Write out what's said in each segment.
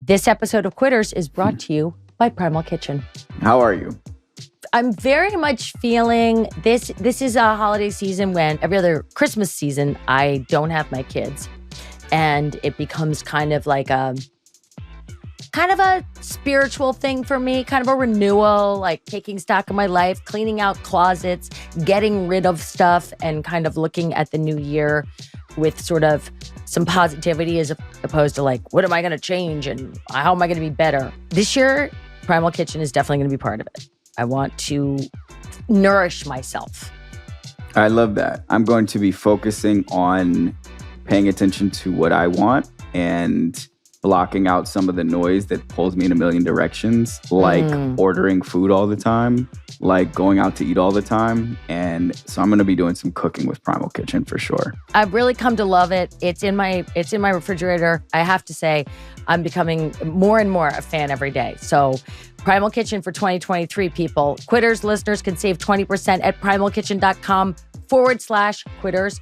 This episode of Quitters is brought to you by Primal Kitchen. How are you? I'm very much feeling this. This is a holiday season when every other Christmas season, I don't have my kids. And it becomes kind of a spiritual thing for me, kind of a renewal, like taking stock of my life, cleaning out closets, getting rid of stuff, and kind of looking at the new year with sort of some positivity as opposed to what am I going to change and how am I going to be better? This year, Primal Kitchen is definitely going to be part of it. I want to nourish myself. I love that. I'm going to be focusing on paying attention to what I want and blocking out some of the noise that pulls me in a million directions, like ordering food all the time, like going out to eat all the time. And so I'm going to be doing some cooking with Primal Kitchen for sure. I've really come to love it. It's in my refrigerator. I have to say, I'm becoming more and more a fan every day. So Primal Kitchen for 2023, people. Quitters listeners can save 20% at primalkitchen.com/quitters.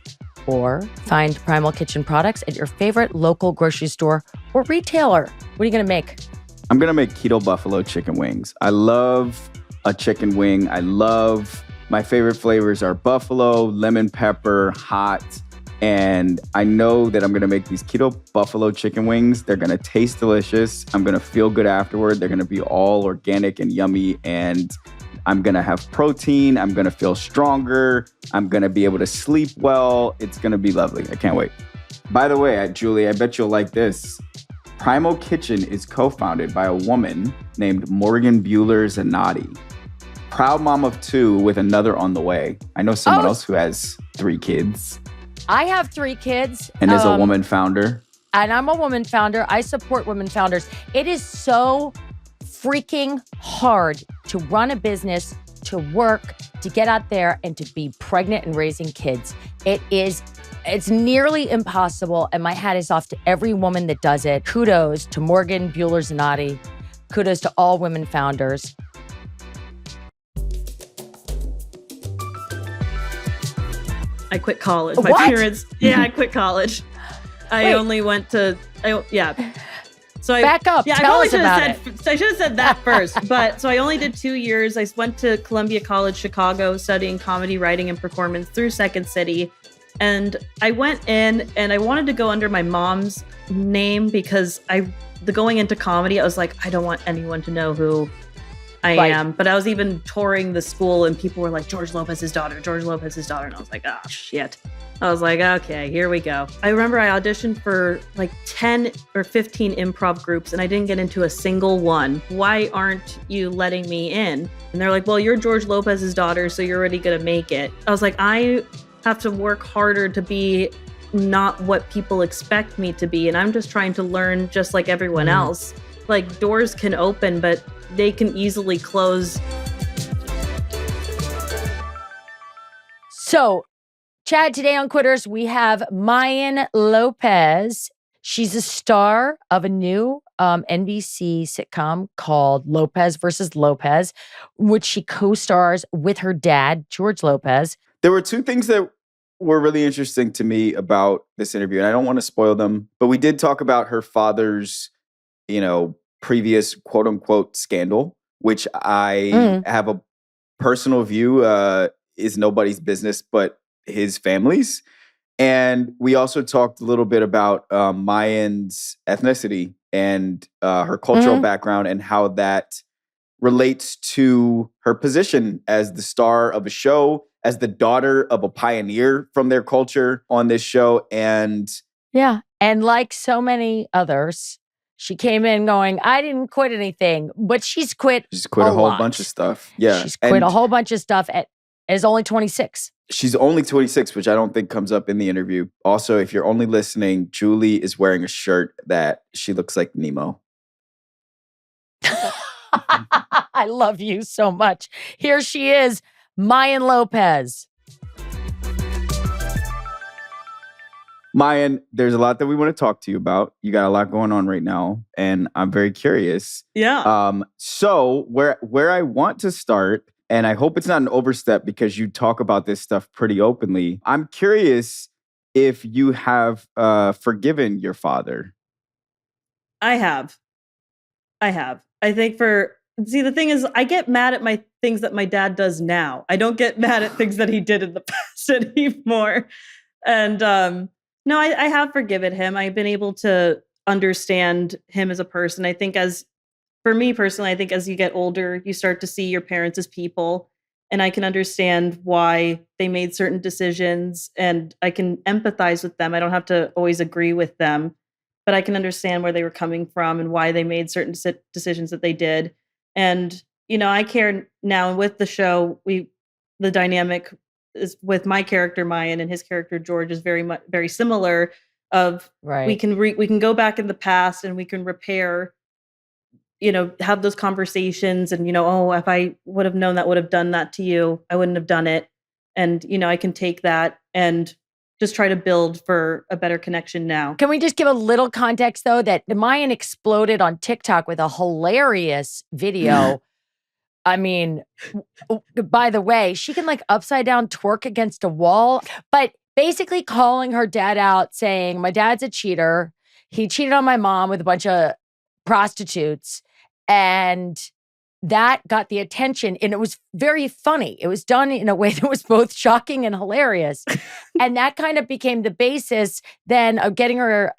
Or find Primal Kitchen products at your favorite local grocery store or retailer. What are you going to make? I'm going to make keto buffalo chicken wings. I love a chicken wing. My favorite flavors are buffalo, lemon pepper, hot. And I know that I'm going to make these keto buffalo chicken wings. They're going to taste delicious. I'm going to feel good afterward. They're going to be all organic and yummy. And I'm going to have protein. I'm going to feel stronger. I'm going to be able to sleep well. It's going to be lovely. I can't wait. By the way, Julie, I bet you'll like this. Primal Kitchen is co-founded by a woman named Morgan Bueller-Zanotti. Proud mom of 2 with another on the way. I know someone else who has 3 kids. I have 3 kids. And is a woman founder. And I'm a woman founder. I support women founders. It is so freaking hard to run a business, to work, to get out there and to be pregnant and raising kids. It's nearly impossible. And my hat is off to every woman that does it. Kudos to Morgan Bueller-Zanotti. Kudos to all women founders. I quit college. What? My parents, I quit college. I only went to, So Back up. Tell us about it. I should have said that first. So I only did 2 years. I went to Columbia College, Chicago, studying comedy, writing, and performance through Second City. And I went in and I wanted to go under my mom's name because going into comedy, I was like, I don't want anyone to know who I am. But I was even touring the school and people were like, George Lopez's daughter. And I was like, oh, shit. I was like, okay, here we go. I remember I auditioned for 10 or 15 improv groups and I didn't get into a single one. Why aren't you letting me in? And they're like, well, you're George Lopez's daughter, so you're already going to make it. I was like, I have to work harder to be not what people expect me to be. And I'm just trying to learn just like everyone else. Doors can open, but they can easily close. So, Chad, today on Quitters, we have Mayan Lopez. She's a star of a new NBC sitcom called Lopez versus Lopez, which she co-stars with her dad, George Lopez. There were 2 things that were really interesting to me about this interview, and I don't want to spoil them, but we did talk about her father's, previous quote-unquote scandal, which I have a personal view is nobody's business but his family's. And we also talked a little bit about Mayan's ethnicity and her cultural background and how that relates to her position as the star of a show, as the daughter of a pioneer from their culture on this show. And like so many others, she came in going, I didn't quit anything, but she's quit a whole bunch of stuff. Yeah. She's quit a whole bunch of stuff as only 26. She's only 26, which I don't think comes up in the interview. Also, if you're only listening, Julie is wearing a shirt that she looks like Nemo. I love you so much. Here she is, Mayan Lopez. Mayan, there's a lot that we want to talk to you about. You got a lot going on right now, and I'm very curious. Yeah. So where I want to start, and I hope it's not an overstep because you talk about this stuff pretty openly. I'm curious if you have forgiven your father. I have. I have. I think the thing is, I get mad at my things that my dad does now. I don't get mad at things that he did in the past anymore. And no, I have forgiven him. I've been able to understand him as a person. I think for me personally, I think as you get older, you start to see your parents as people. And I can understand why they made certain decisions and I can empathize with them. I don't have to always agree with them, but I can understand where they were coming from and why they made certain decisions that they did. And, I care now. And with the show, the dynamic is with my character Mayan and his character George is very similar. Of we can go back in the past and we can repair, have those conversations and, oh, if I would have known that would have done that to you, I wouldn't have done it. And, I can take that and just try to build for a better connection now. Can we just give a little context, though, that the Mayan exploded on TikTok with a hilarious video. I mean, by the way, she can like upside down twerk against a wall, but basically calling her dad out saying, my dad's a cheater. He cheated on my mom with a bunch of prostitutes. And that got the attention, and it was very funny. It was done in a way that was both shocking and hilarious. And that kind of became the basis then of getting her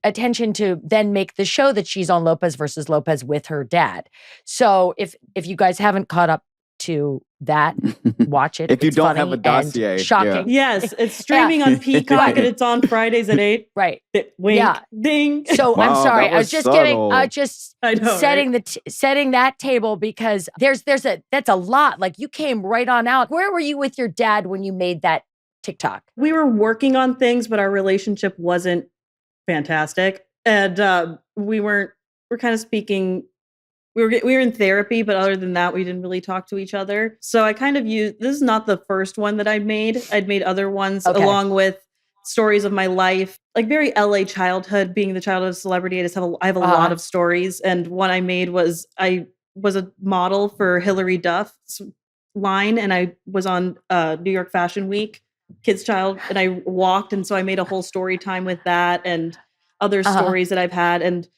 attention to then make the show that she's on, Lopez versus Lopez, with her dad. So if you guys haven't caught up to that, watch it. If you don't have a dossier. Shocking. Yeah. Yes, it's streaming on Peacock and it's on Fridays at 8. Right. Wink, ding. So Wow, I'm sorry. that I was was just subtle. setting that table because that's a lot. Like you came right on out. Where were you with your dad when you made that TikTok? We were working on things, but our relationship wasn't fantastic. And we're kind of speaking. We were in therapy, but other than that, we didn't really talk to each other. So I kind of this is not the first one that I'd made. I'd made other ones along with stories of my life, like very LA childhood, being the child of a celebrity. I have a lot of stories. And one I made was, I was a model for Hillary Duff's line. And I was on New York Fashion Week, Kids Child, and I walked. And so I made a whole story time with that and other stories that I've had.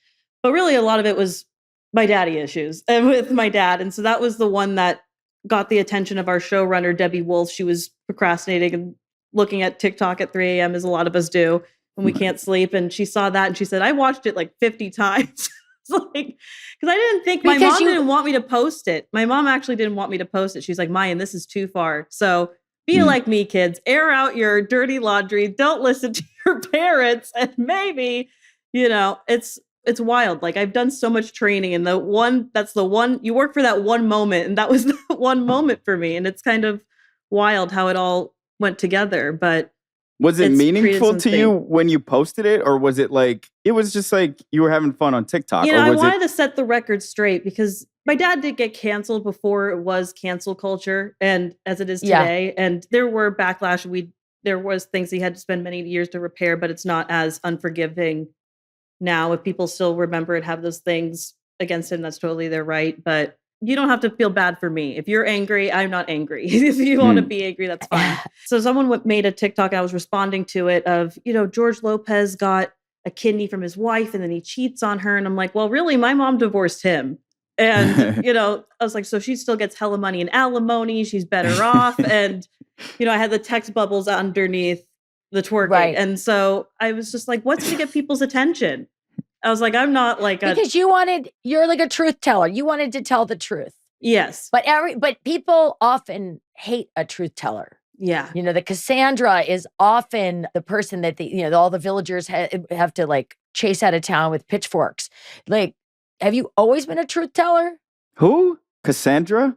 But really a lot of it was my daddy issues and with my dad. And so that was the one that got the attention of our showrunner, Debbie Wolf. She was procrastinating and looking at TikTok at 3 a.m. as a lot of us do when we can't sleep. And she saw that and she said, I watched it like 50 times. It's like, because I didn't think my mom didn't want me to post it. My mom actually didn't want me to post it. She's like, Mayan, this is too far. So be like me, kids, air out your dirty laundry. Don't listen to your parents. And maybe, it's wild. Like I've done so much training and that's the one you work for, that one moment. And that was the one moment for me. And it's kind of wild how it all went together. But was it meaningful to you when you posted it? Or was it like, it was just like you were having fun on TikTok? I wanted to set the record straight because my dad did get canceled before it was cancel culture and as it is today. And there were backlash. There was things he had to spend many years to repair, but it's not as unforgiving now. If people still remember and have those things against him, that's totally their right. But you don't have to feel bad for me. If you're angry, I'm not angry. If you want to be angry, that's fine. So someone made a TikTok, I was responding to it of, George Lopez got a kidney from his wife and then he cheats on her. And I'm like, well, really, my mom divorced him. And, I was like, so she still gets hella money in alimony. She's better off. And, I had the text bubbles underneath the twerking. Right. And so I was just like, what's to get people's attention? I was like, I'm not like because you're like a truth teller. You wanted to tell the truth. Yes. But people often hate a truth teller. Yeah. The Cassandra is often the person that all the villagers have to like chase out of town with pitchforks. Like, have you always been a truth teller? Who? Cassandra?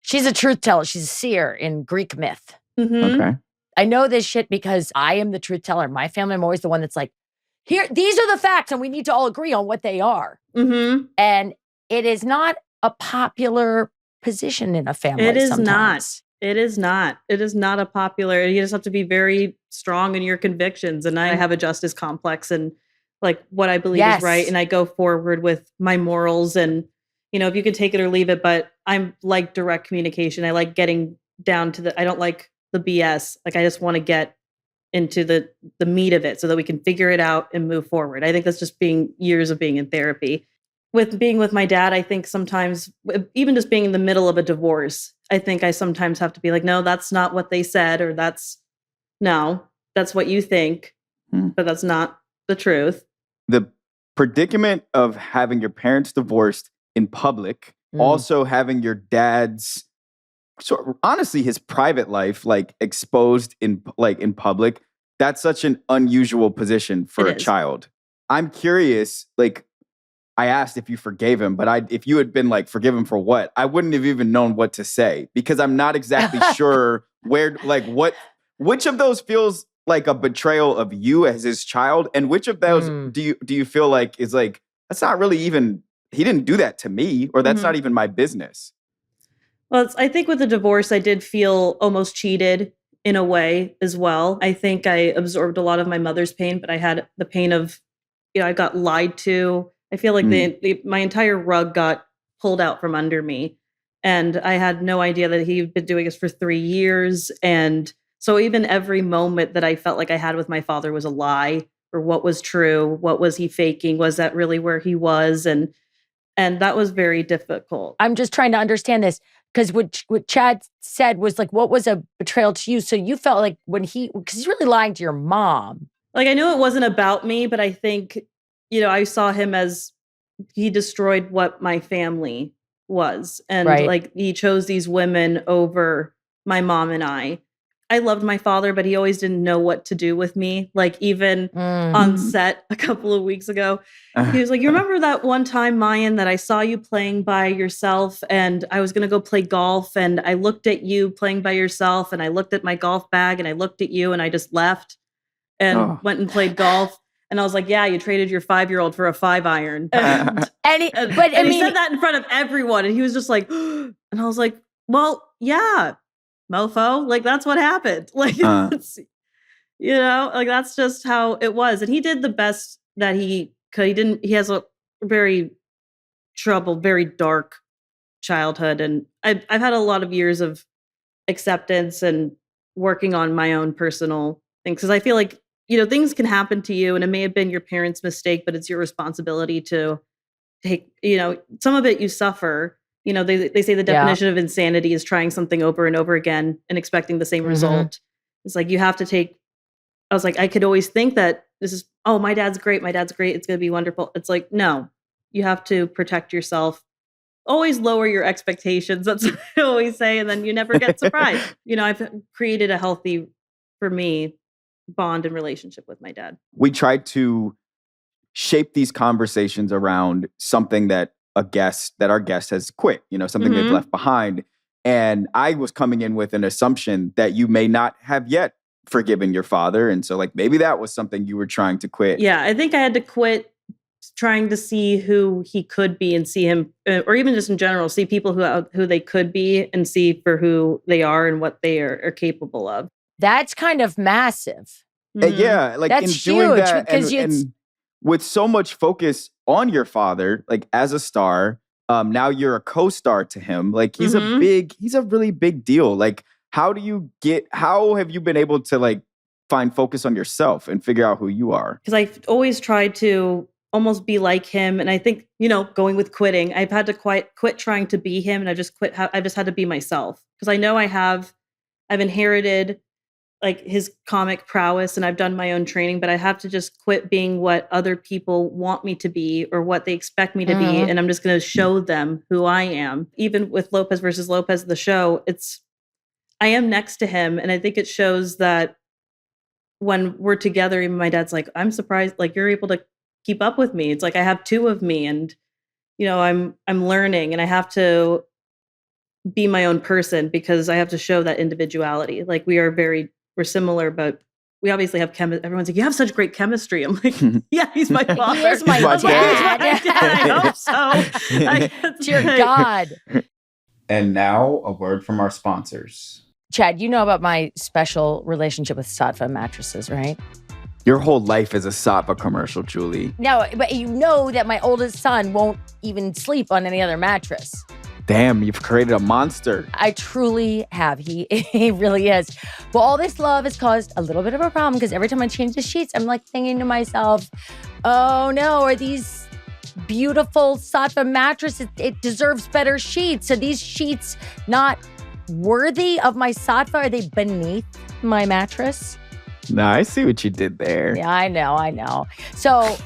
She's a truth teller. She's a seer in Greek myth. Mm-hmm. Okay. I know this shit because I am the truth teller. My family, I'm always the one that's like, here, these are the facts, and we need to all agree on what they are. Mm-hmm. And it is not a popular position in a family. It is sometimes. not. It is not. It is not a popular. You just have to be very strong in your convictions. And I have a justice complex and like what I believe is right. And I go forward with my morals and, if you can take it or leave it, but I'm like direct communication. I like getting down to I don't like the BS. Like I just want to get into the meat of it so that we can figure it out and move forward. I think that's just years of being in therapy. with being with my dad, I think sometimes, even just being in the middle of a divorce, I think I sometimes have to be like, no, that's not what they said, or that's what you think, but that's not the truth. The predicament of having your parents divorced in public, also having your dad's, honestly, his private life like exposed in public, that's such an unusual position for a child. I'm curious, like, I asked if you forgave him, but if you had been like, forgive him for what? I wouldn't have even known what to say, because I'm not exactly sure which of those feels like a betrayal of you as his child, and which of those do you feel like is like, that's not really even, he didn't do that to me, or that's not even my business. Well, I think with the divorce, I did feel almost cheated in a way as well. I think I absorbed a lot of my mother's pain, but I had the pain of, I got lied to. I feel like my entire rug got pulled out from under me. And I had no idea that he'd been doing this for 3 years. And so even every moment that I felt like I had with my father was a lie, or what was true, what was he faking? Was that really where he was? And that was very difficult. I'm just trying to understand this, because what Chad said was like, what was a betrayal to you? So you felt like because he's really lying to your mom. Like, I knew it wasn't about me, but I think, I saw him as he destroyed what my family was. And like, he chose these women over my mom and I. I loved my father, but he always didn't know what to do with me. Like, even on set a couple of weeks ago, he was like, you remember that one time, Mayan, that I saw you playing by yourself, and I was going to go play golf, and I looked at you playing by yourself, and I looked at my golf bag, and I looked at you, and I just left and went and played golf. And I was like, yeah, you traded your 5-year-old for a 5-iron. And he said that in front of everyone. And he was just like, and I was like, well, yeah, mofo. Like, that's what happened. Like, that's just how it was. And he did the best that he could. He has a very troubled, very dark childhood. And I've had a lot of years of acceptance and working on my own personal things. Because I feel like, things can happen to you, and it may have been your parents' mistake, but it's your responsibility to take, some of it you suffer. They say the definition of insanity is trying something over and over again and expecting the same result. It's like, you have to take, I was like, I could always think that this is, oh, my dad's great. It's going to be wonderful. It's like, no, you have to protect yourself. Always lower your expectations. That's what I always say. And then you never get surprised. I've created a healthy, for me, bond and relationship with my dad. We tried to shape these conversations around something that our guest has quit, something they've left behind. And I was coming in with an assumption that you may not have yet forgiven your father. And so like, maybe that was something you were trying to quit. Yeah, I think I had to quit trying to see who he could be, and see him, or even just in general, see people who they could be, and see for who they are and what they are capable of. That's kind of massive. Yeah, like that's in doing huge, that, and with so much focus on your father, like as a star, now you're a co-star to him. Like he's a really big deal. Like how have you been able to like find focus on yourself and figure out who you are? Because I've always tried to almost be like him, and I think going with quitting, I've had to quit trying to be him, and I've just had to be myself, because I know I've inherited like his comic prowess, and I've done my own training, but I have to just quit being what other people want me to be or what they expect me to be. And I'm just going to show them who I am. Even with Lopez versus Lopez, the show, I am next to him. And I think it shows that when we're together, even my dad's like, I'm surprised, like you're able to keep up with me. It's like, I have 2 of me, and, I'm learning, and I have to be my own person, because I have to show that individuality. Like we're similar, but we obviously have everyone's like, you have such great chemistry. I'm like, yeah, he's my father. He is my dad. I hope so. Dear God. And now a word from our sponsors. Chad, you know about my special relationship with Saatva mattresses, right? Your whole life is a Saatva commercial, Julie. No, but you know that my oldest son won't even sleep on any other mattress. Damn, you've created a monster. I truly have. He really is. Well, all this love has caused a little bit of a problem, because every time I change the sheets, I'm like thinking to myself, oh no, are these beautiful Sattva mattress. It deserves better sheets. Are these sheets not worthy of my Sattva? Are they beneath my mattress? No, I see what you did there. Yeah, I know. So,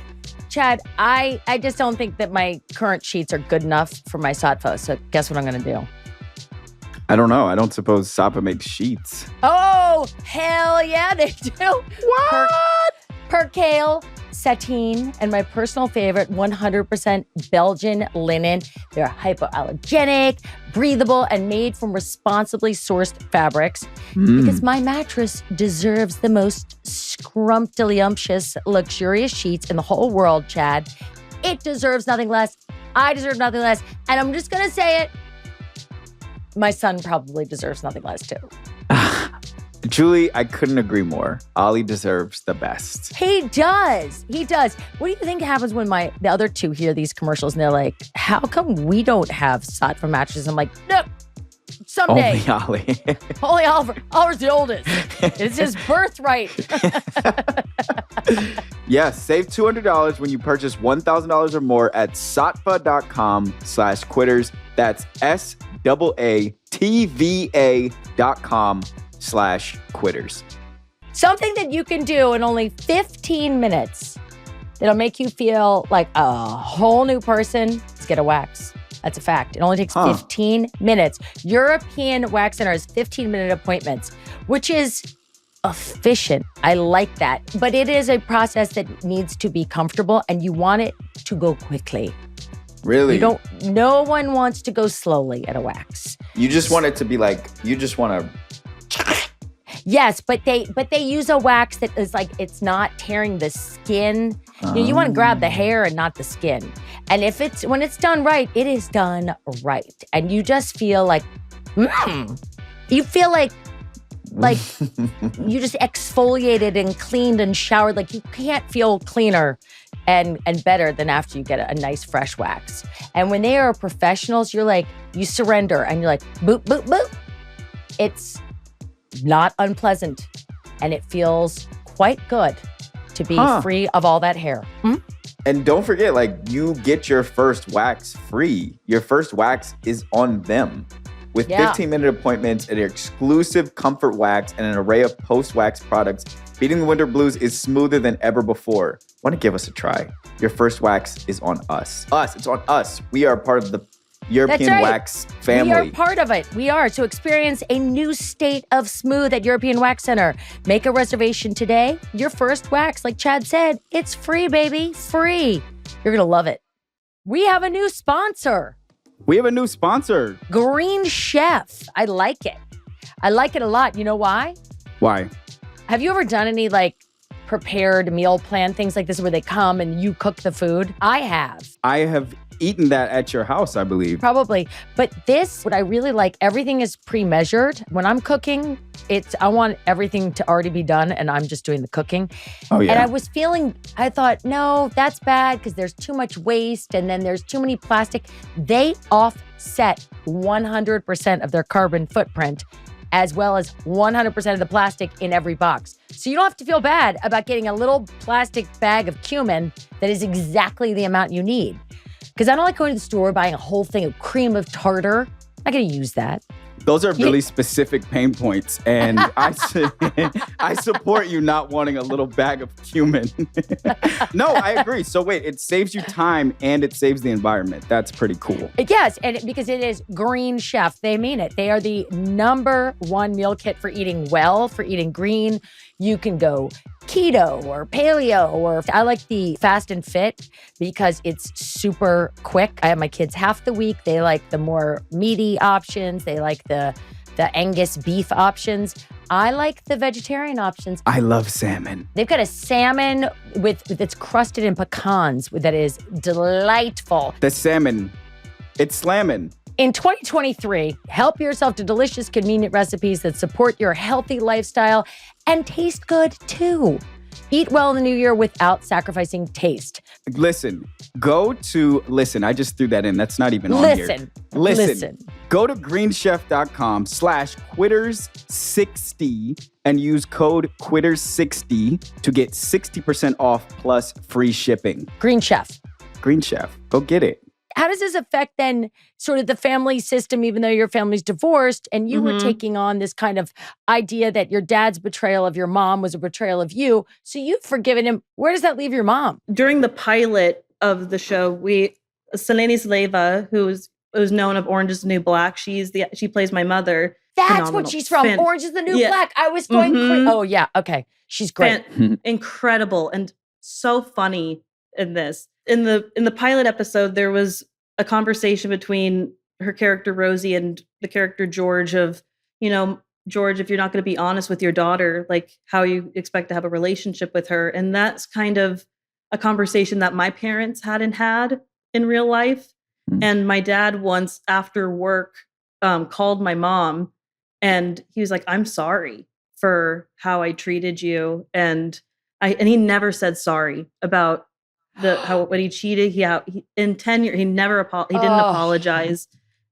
Chad, I just don't think that my current sheets are good enough for my Sattva. So guess what I'm going to do? I don't know. I don't suppose Sattva makes sheets. Oh, hell yeah, they do. What? Percale sateen, and my personal favorite, 100% Belgian linen. They're hypoallergenic, breathable, and made from responsibly sourced fabrics. Because my mattress deserves the most scrumptious, luxurious sheets in the whole world, Chad. It deserves nothing less. I deserve nothing less. And I'm just going to say it. My son probably deserves nothing less, too. Julie, I couldn't agree more. Ollie deserves the best. He does. What do you think happens when the other two hear these commercials and they're like, how come we don't have Sattva mattresses? I'm like, no, someday. Only Ollie. Only Oliver. Oliver's the oldest. It's his birthright. Yes, save $200 when you purchase $1,000 or more at sattva.com/quitters. That's SAATVA.com/quitters. Something that you can do in only 15 minutes that'll make you feel like a whole new person is get a wax. That's a fact. It only takes 15 minutes. European Wax Center has 15-minute appointments, which is efficient. I like that. But it is a process that needs to be comfortable, and you want it to go quickly. Really? No one wants to go slowly at a wax. You just want it to be like, you just want to... Yes, but they use a wax that is like, it's not tearing the skin. You want to grab the hair and not the skin. And when it's done right, it is done right. And you just feel like, you feel like you just exfoliated and cleaned and showered. Like you can't feel cleaner and better than after you get a nice fresh wax. And when they are professionals, you're like, you surrender and you're like, boop, boop, boop. It's not unpleasant, and it feels quite good to be free of all that hair. And don't forget, like, you get your first wax free. Your first wax is on them. With 15-minute appointments, an exclusive comfort wax, and an array of post-wax products, beating the winter blues is smoother than ever before. Want to give us a try? Your first wax is on us. It's on us. We are part of the European Wax family. We are part of it. We are. So experience a new state of smooth at European Wax Center. Make a reservation today. Your first wax, like Chad said, it's free, baby. Free. You're going to love it. We have a new sponsor. Green Chef. I like it. I like it a lot. You know why? Why? Have you ever done any prepared meal plan things like this where they come and you cook the food? I have. I have eaten that at your house, I believe. Probably. But what I really like, everything is pre-measured. When I'm cooking, I want everything to already be done and I'm just doing the cooking. Oh, yeah. And I thought, no, that's bad because there's too much waste and then there's too many plastic. They offset 100% of their carbon footprint as well as 100% of the plastic in every box. So you don't have to feel bad about getting a little plastic bag of cumin that is exactly the amount you need. Because I don't like going to the store buying a whole thing of cream of tartar. I'm not going to use that. Those are really specific pain points. And I support you not wanting a little bag of cumin. No, I agree. So wait, it saves you time and it saves the environment. That's pretty cool. Yes, and because it is Green Chef. They mean it. They are the #1 meal kit for eating well, for eating green. You can go keto or paleo, or I like the fast and fit because it's super quick. I have my kids half the week. They like the more meaty options. They like the Angus beef options. I like the vegetarian options. I love salmon. They've got a salmon that's crusted in pecans that is delightful. The salmon, it's slamming. In 2023, help yourself to delicious, convenient recipes that support your healthy lifestyle and taste good too. Eat well in the new year without sacrificing taste. Listen, I just threw that in. That's not even on here. Listen. Go to greenchef.com/quitters60 and use code quitters60 to get 60% off plus free shipping. Green Chef. Green Chef. Go get it. How does this affect then sort of the family system, even though your family's divorced and you were Mhm. taking on this kind of idea that your dad's betrayal of your mom was a betrayal of you? So you've forgiven him. Where does that leave your mom? During the pilot of the show, Selene Sleva, who's known of Orange is the New Black, she plays my mother. That's Phenomenal. what she's from. Orange is the New Yeah. Black. I was going crazy. Mhm. Oh, yeah. Okay. She's great. Incredible and so funny in this. In the pilot episode, there was a conversation between her character Rosie and the character George of, George, if you're not going to be honest with your daughter, like how you expect to have a relationship with her. And that's kind of a conversation that my parents hadn't had in real life. And my dad once after work called my mom and he was like, "I'm sorry for how I treated you." And he never said sorry about when he cheated. In 10 years, he didn't apologize.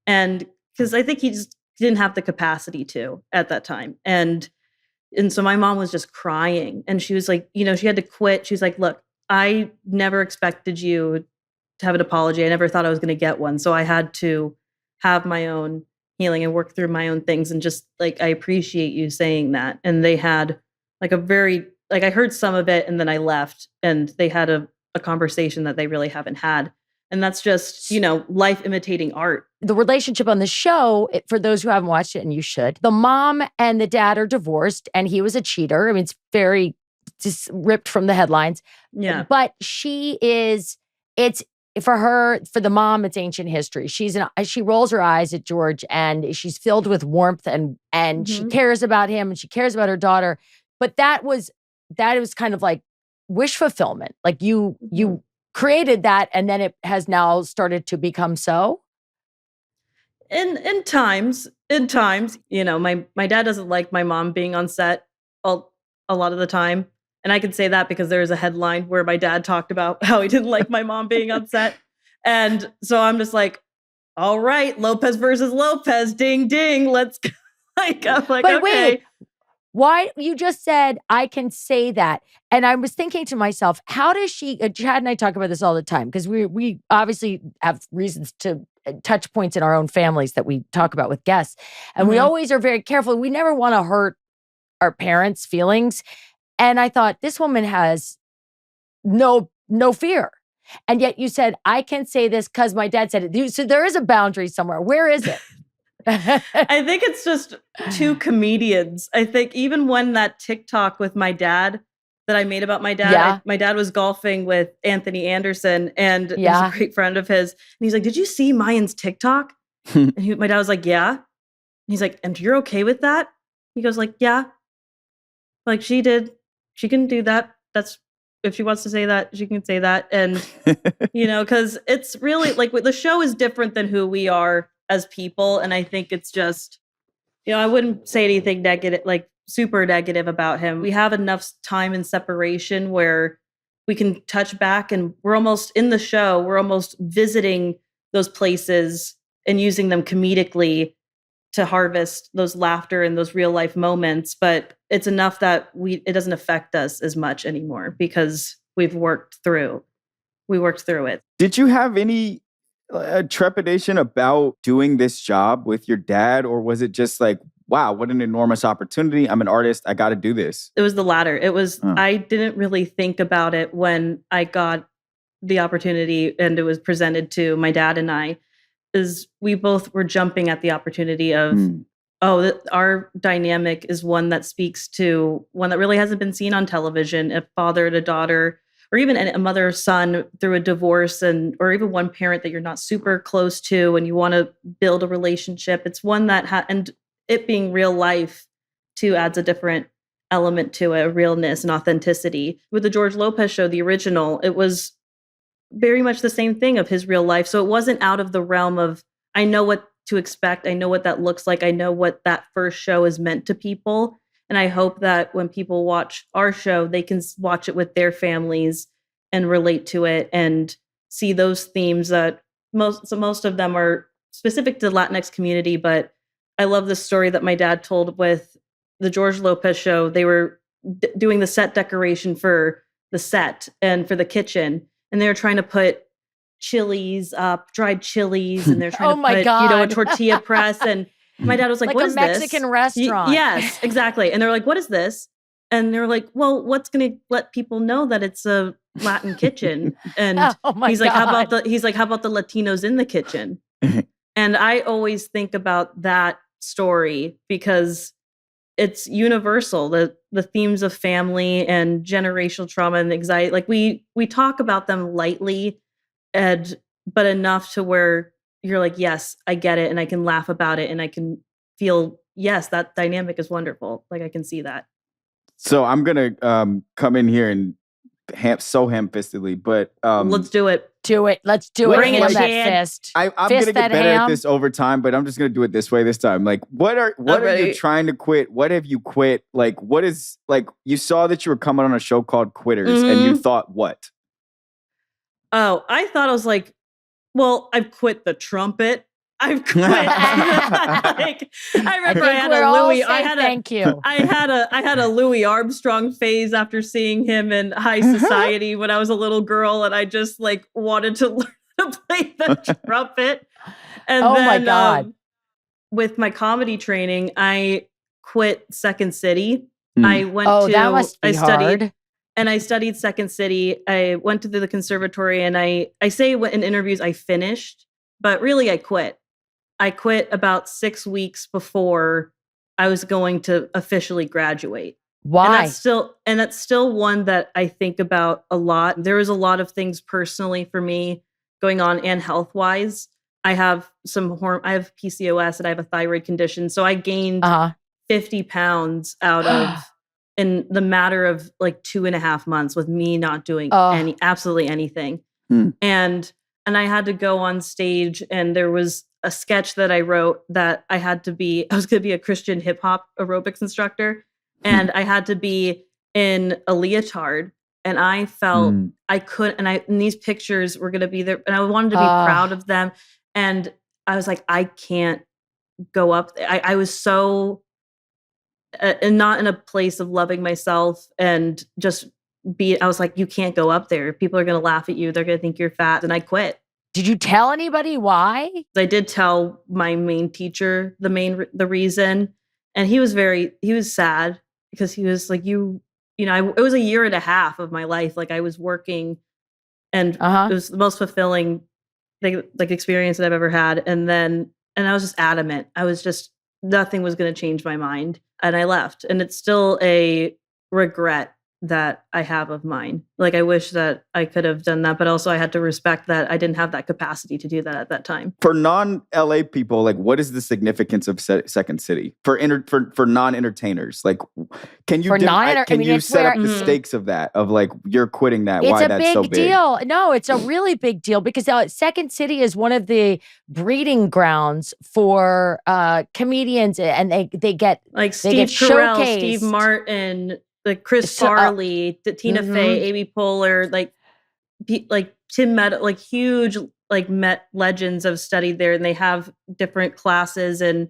And because I think he just didn't have the capacity to at that time. And so my mom was just crying and she was like, she had to quit. She was like, "Look, I never expected you to have an apology. I never thought I was going to get one. So I had to have my own healing and work through my own things. And just like, I appreciate you saying that." And they had like I heard some of it and then I left and they had a conversation that they really haven't had. And that's just, life imitating art. The relationship on the show, for those who haven't watched it, and you should, the mom and the dad are divorced and he was a cheater. I mean, it's very just ripped from the headlines. Yeah. But it's for the mom, it's ancient history. She rolls her eyes at George and she's filled with warmth and she cares about him and she cares about her daughter. But that was kind of like wish fulfillment. Like you created that and then it has now started to become so. In times, my dad doesn't like my mom being on set a lot of the time. And I can say that because there was a headline where my dad talked about how he didn't like my mom being on set. And so I'm just like, all right, Lopez versus Lopez, ding, ding, let's go. I'm like, but okay. Wait, why you just said I can say that. And I was thinking to myself, how does she, Chad and I talk about this all the time because we obviously have reasons to touch points in our own families that we talk about with guests. And we always are very careful. We never want to hurt our parents' feelings. And I thought this woman has no fear. And yet you said, I can say this because my dad said it. So there is a boundary somewhere. Where is it? I think it's just two comedians. I think even when that TikTok with my dad that I made about my dad, my dad was golfing with Anthony Anderson and he's a great friend of his. And he's like, "Did you see Mayan's TikTok?" And my dad was like, "Yeah." And he's like, "And you're okay with that?" He goes like, "Yeah. Like she did. She can do that. That's if she wants to say that, she can say that." And, because it's really like the show is different than who we are as people. And I think it's just, I wouldn't say anything negative, like super negative about him. We have enough time and separation where we can touch back and we're almost in the show. We're almost visiting those places and using them comedically to harvest those laughter and those real life moments. But it's enough that it doesn't affect us as much anymore because we worked through it. Did you have any trepidation about doing this job with your dad? Or was it just like, wow, what an enormous opportunity. I'm an artist. I got to do this. It was the latter. It was, I didn't really think about it when I got the opportunity and it was presented to my dad and I, is we both were jumping at the opportunity of, our dynamic is one that speaks to one that really hasn't been seen on television, a father and a daughter, or even a mother or son through a divorce, or even one parent that you're not super close to and you want to build a relationship. It's one that, and it being real life too adds a different element to it, a realness and authenticity. With the George Lopez show, the original, it was very much the same thing of his real life. So it wasn't out of the realm of, I know what to expect. I know what that looks like. I know what that first show is meant to people. And I hope that when people watch our show, they can watch it with their families and relate to it and see those themes that most of them are specific to the Latinx community. But I love the story that my dad told with the George Lopez show. They were doing the set decoration for the set and for the kitchen. And they were trying to put chilies up, dried chilies, and they're trying Oh to my put, God. a tortilla press. And my dad was like, Like what a is Mexican this? restaurant. Yes, exactly. And they're like, what is this? And they were like, well, what's going to let people know that it's a Latin kitchen? And Oh my he's like, how God. about the Latinos in the kitchen? And I always think about that story because it's universal. The themes of family and generational trauma and anxiety, like we talk about them lightly, but enough to where you're like, yes, I get it, and I can laugh about it, and I can feel, yes, that dynamic is wonderful. Like I can see that. So I'm gonna come in here and ham-fistedly, but Let's do it. Do it. Let's do Bring it. it, Ham that Chad. fist. I'm Fist gonna that get better at ham. this over time, but I'm just gonna do it this way this time. Like, what are you Alright. trying to quit? What have you quit? Like, what is like? You saw that you were coming on a show called Quitters, and you thought what? Oh, I thought I was like, well, I've quit the trumpet. I've quit. I remember I had a Louis. Thank you. I had a Louis Armstrong phase after seeing him in High Society when I was a little girl, and I just like wanted to learn to play the trumpet. And Oh then, my God. with my comedy training, I quit Second City. I went that must be hard. And I studied Second City. I went to the conservatory, and I say in interviews I finished, but really I quit. I quit about 6 weeks before I was going to officially graduate. Why? And that's still one that I think about a lot. There was a lot of things personally for me going on and health-wise. I have I have PCOS and I have a thyroid condition. So I gained 50 pounds out of in the matter of like 2.5 months with me not doing absolutely anything. And I had to go on stage, and there was a sketch that I wrote that I was going to be a Christian hip hop aerobics instructor, and I had to be in a leotard, and I felt I couldn't, and these pictures were going to be there, and I wanted to be proud of them. And I was like, I can't go up there. I was so and not in a place of loving myself, and just I was like, you can't go up there. People are going to laugh at you. They're going to think you're fat. And I quit. Did you tell anybody why? I did tell my main teacher the reason. And he was sad because he was like, it was a year and a half of my life. Like I was working, and it was the most fulfilling experience that I've ever had. And I was just adamant. I was just, nothing was going to change my mind. And I left. And it's still a regret that I have of mine. Like I wish that I could have done that, but also I had to respect that I didn't have that capacity to do that at that time. For non-LA people, like what is the significance of Second City for non-entertainers? Like, can you set up the stakes of that, of like you're quitting that? It's why a that's big so big? deal. No, it's a really big deal because Second City is one of the breeding grounds for comedians, and they get like they get Steve Carell, showcased. Steve Martin, like Chris Farley, Tina Fey, Amy Poehler, like Tim Meadows, like huge Met legends have studied there, and they have different classes, and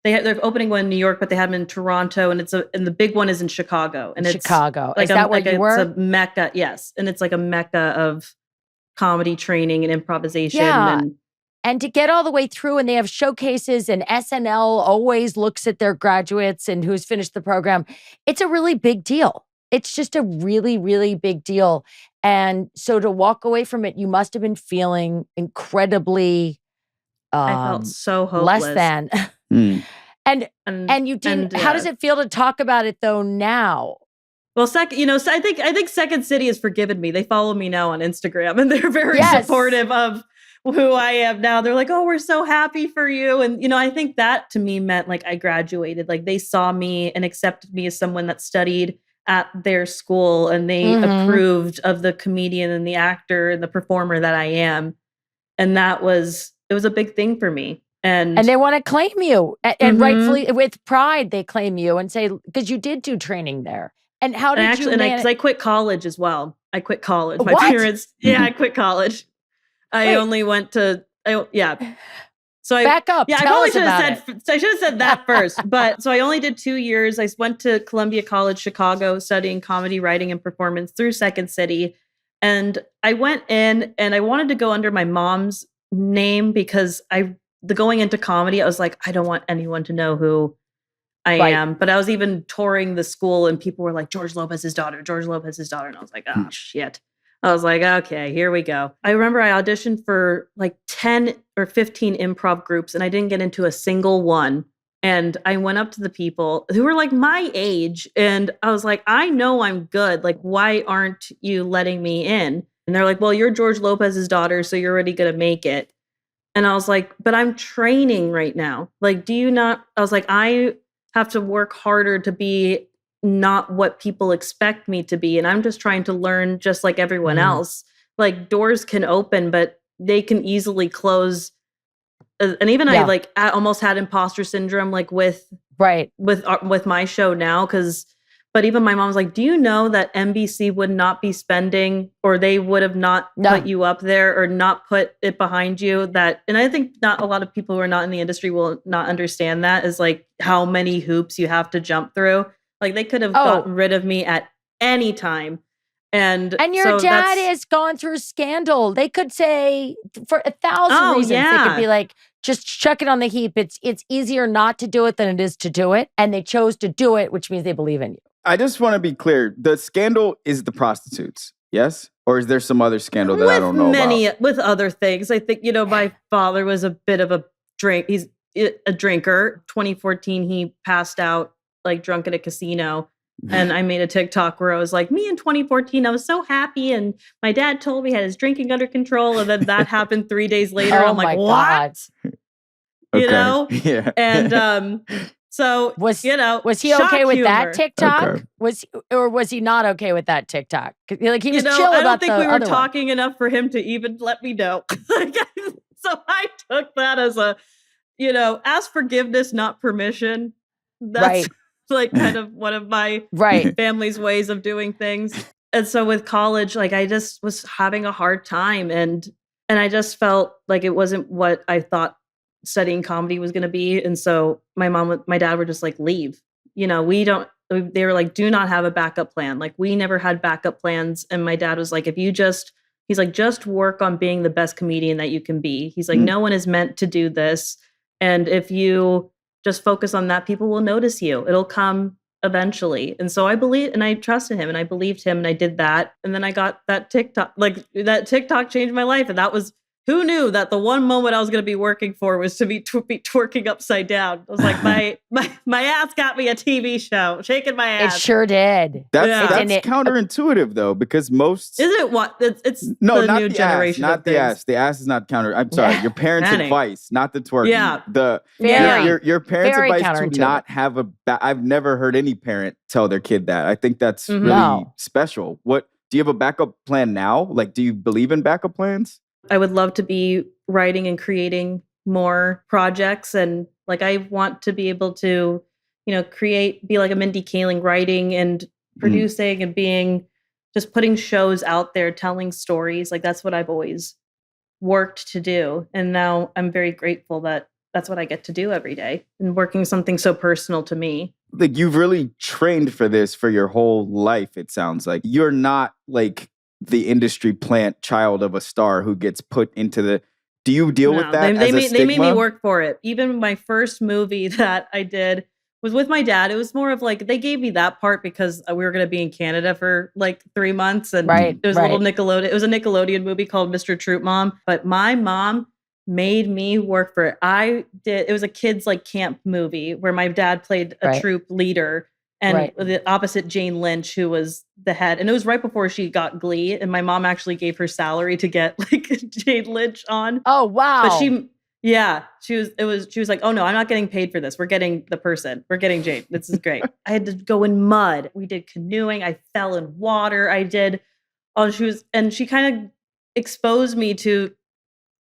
they're opening one in New York, but they have them in Toronto, and the big one is in Chicago, and it's Chicago. Like is that where you were? It's a mecca, yes, and it's like a mecca of comedy training and improvisation. Yeah. And to get all the way through, and they have showcases, and SNL always looks at their graduates and who's finished the program. It's a really big deal. It's just a really, really big deal. And so to walk away from it, you must have been feeling incredibly I felt so hopeless. Less than. And you didn't. How does it feel to talk about it though now? Well, I think Second City has forgiven me. They follow me now on Instagram, and they're very supportive of who I am now. They're like, oh, we're so happy for you. And, I think that to me meant like I graduated. Like they saw me and accepted me as someone that studied at their school, and they approved of the comedian and the actor and the performer that I am. And it was a big thing for me. And they want to claim you, and rightfully, with pride, they claim you and say, because you did do training there. And how did you? Because I quit college as well. I quit college. My What? parents, I quit college. I only went to, So back up. Yeah, Tell I probably us should about have said. I should have said that first. But so I only did 2 years. I went to Columbia College, Chicago, studying comedy, writing, and performance through Second City. And I went in and I wanted to go under my mom's name because the going into comedy, I was like, I don't want anyone to know who I Right. am. But I was even touring the school and people were like, George Lopez's daughter, George Lopez's daughter. And I was like, oh, shit. I was like, okay, here we go. I remember I auditioned for like 10 or 15 improv groups and I didn't get into a single one. And I went up to the people who were like my age and I was like, I know I'm good. Like, why aren't you letting me in? And they're like, well, you're George Lopez's daughter, so you're already going to make it. And I was like, but I'm training right now. Like, do you not? I was like, I have to work harder to be not what people expect me to be. And I'm just trying to learn just like everyone else. Like, doors can open, but they can easily close. And even I almost had imposter syndrome, like with my show now, but even my mom was like, do you know that NBC would not be spending, or they would have not put you up there or not put it behind you? And I think not a lot of people who are not in the industry will not understand that, is like how many hoops you have to jump through. Like, they could have gotten rid of me at any time. And your dad has gone through scandal. They could say for 1,000 reasons. They could be like, just chuck it on the heap. It's easier not to do it than it is to do it. And they chose to do it, which means they believe in you. I just want to be clear. The scandal is the prostitutes, yes? Or is there some other scandal that I don't know about? With other things. I think, my father was a bit of a drink. He's a drinker. 2014, he passed out like drunk at a casino. And I made a TikTok where I was like, me in 2014, I was so happy. And my dad told me he had his drinking under control. And then that happened 3 days later. I'm like, what? Yeah. And so, was he okay with that TikTok? Okay. Was he not okay with that TikTok? Like, he was chill about the I don't think we were other talking one. enough for him to even let me know. So I took that as ask forgiveness, not permission. That's like kind of one of my family's ways of doing things. And so with college, like, I just was having a hard time, and I just felt like it wasn't what I thought studying comedy was going to be. And so my dad were just like, leave. They were like, do not have a backup plan. Like, we never had backup plans. And my dad was like, he's like, just work on being the best comedian that you can be. He's like, no one is meant to do this. And if you just focus on that, people will notice you. It'll come eventually. And so I believed, and I trusted him, and I believed him, and I did that. And then I got that TikTok. Like, that TikTok changed my life. And that was, who knew that the one moment I was going to be working for was to be twerking upside down? I was like, my ass got me a TV show, shaking my ass. It sure did. That's counterintuitive, though, because most... Is it what? It's no, the not new the generation ass, not the ass. The ass is not counter. I'm sorry. Your parents' advice, not the twerking. Yeah. Your parents' advice to not have I've never heard any parent tell their kid that. I think that's really special. Do you have a backup plan now? Like, do you believe in backup plans? I would love to be writing and creating more projects. And like, I want to be able to, be like a Mindy Kaling, writing and producing and just putting shows out there, telling stories. Like, that's what I've always worked to do. And now I'm very grateful that that's what I get to do every day, and working something so personal to me. Like, you've really trained for this for your whole life. It sounds like you're not like the industry plant child of a star who gets put into the... Do you deal with that as a stigma? They made me work for it. Even my first movie that I did was with my dad. It was more of like, they gave me that part because we were going to be in Canada for like 3 months. And it was a little Nickelodeon. It was a Nickelodeon movie called Mr. Troop Mom. But my mom made me work for it. It was a kids like camp movie where my dad played a troop leader. And the opposite Jane Lynch, who was the head. And it was right before she got Glee. And my mom actually gave her salary to get like Jane Lynch on. Oh, wow. But she was like, oh no, I'm not getting paid for this. We're getting the person. We're getting Jane. This is great. I had to go in mud. We did canoeing. I fell in water. She kind of exposed me to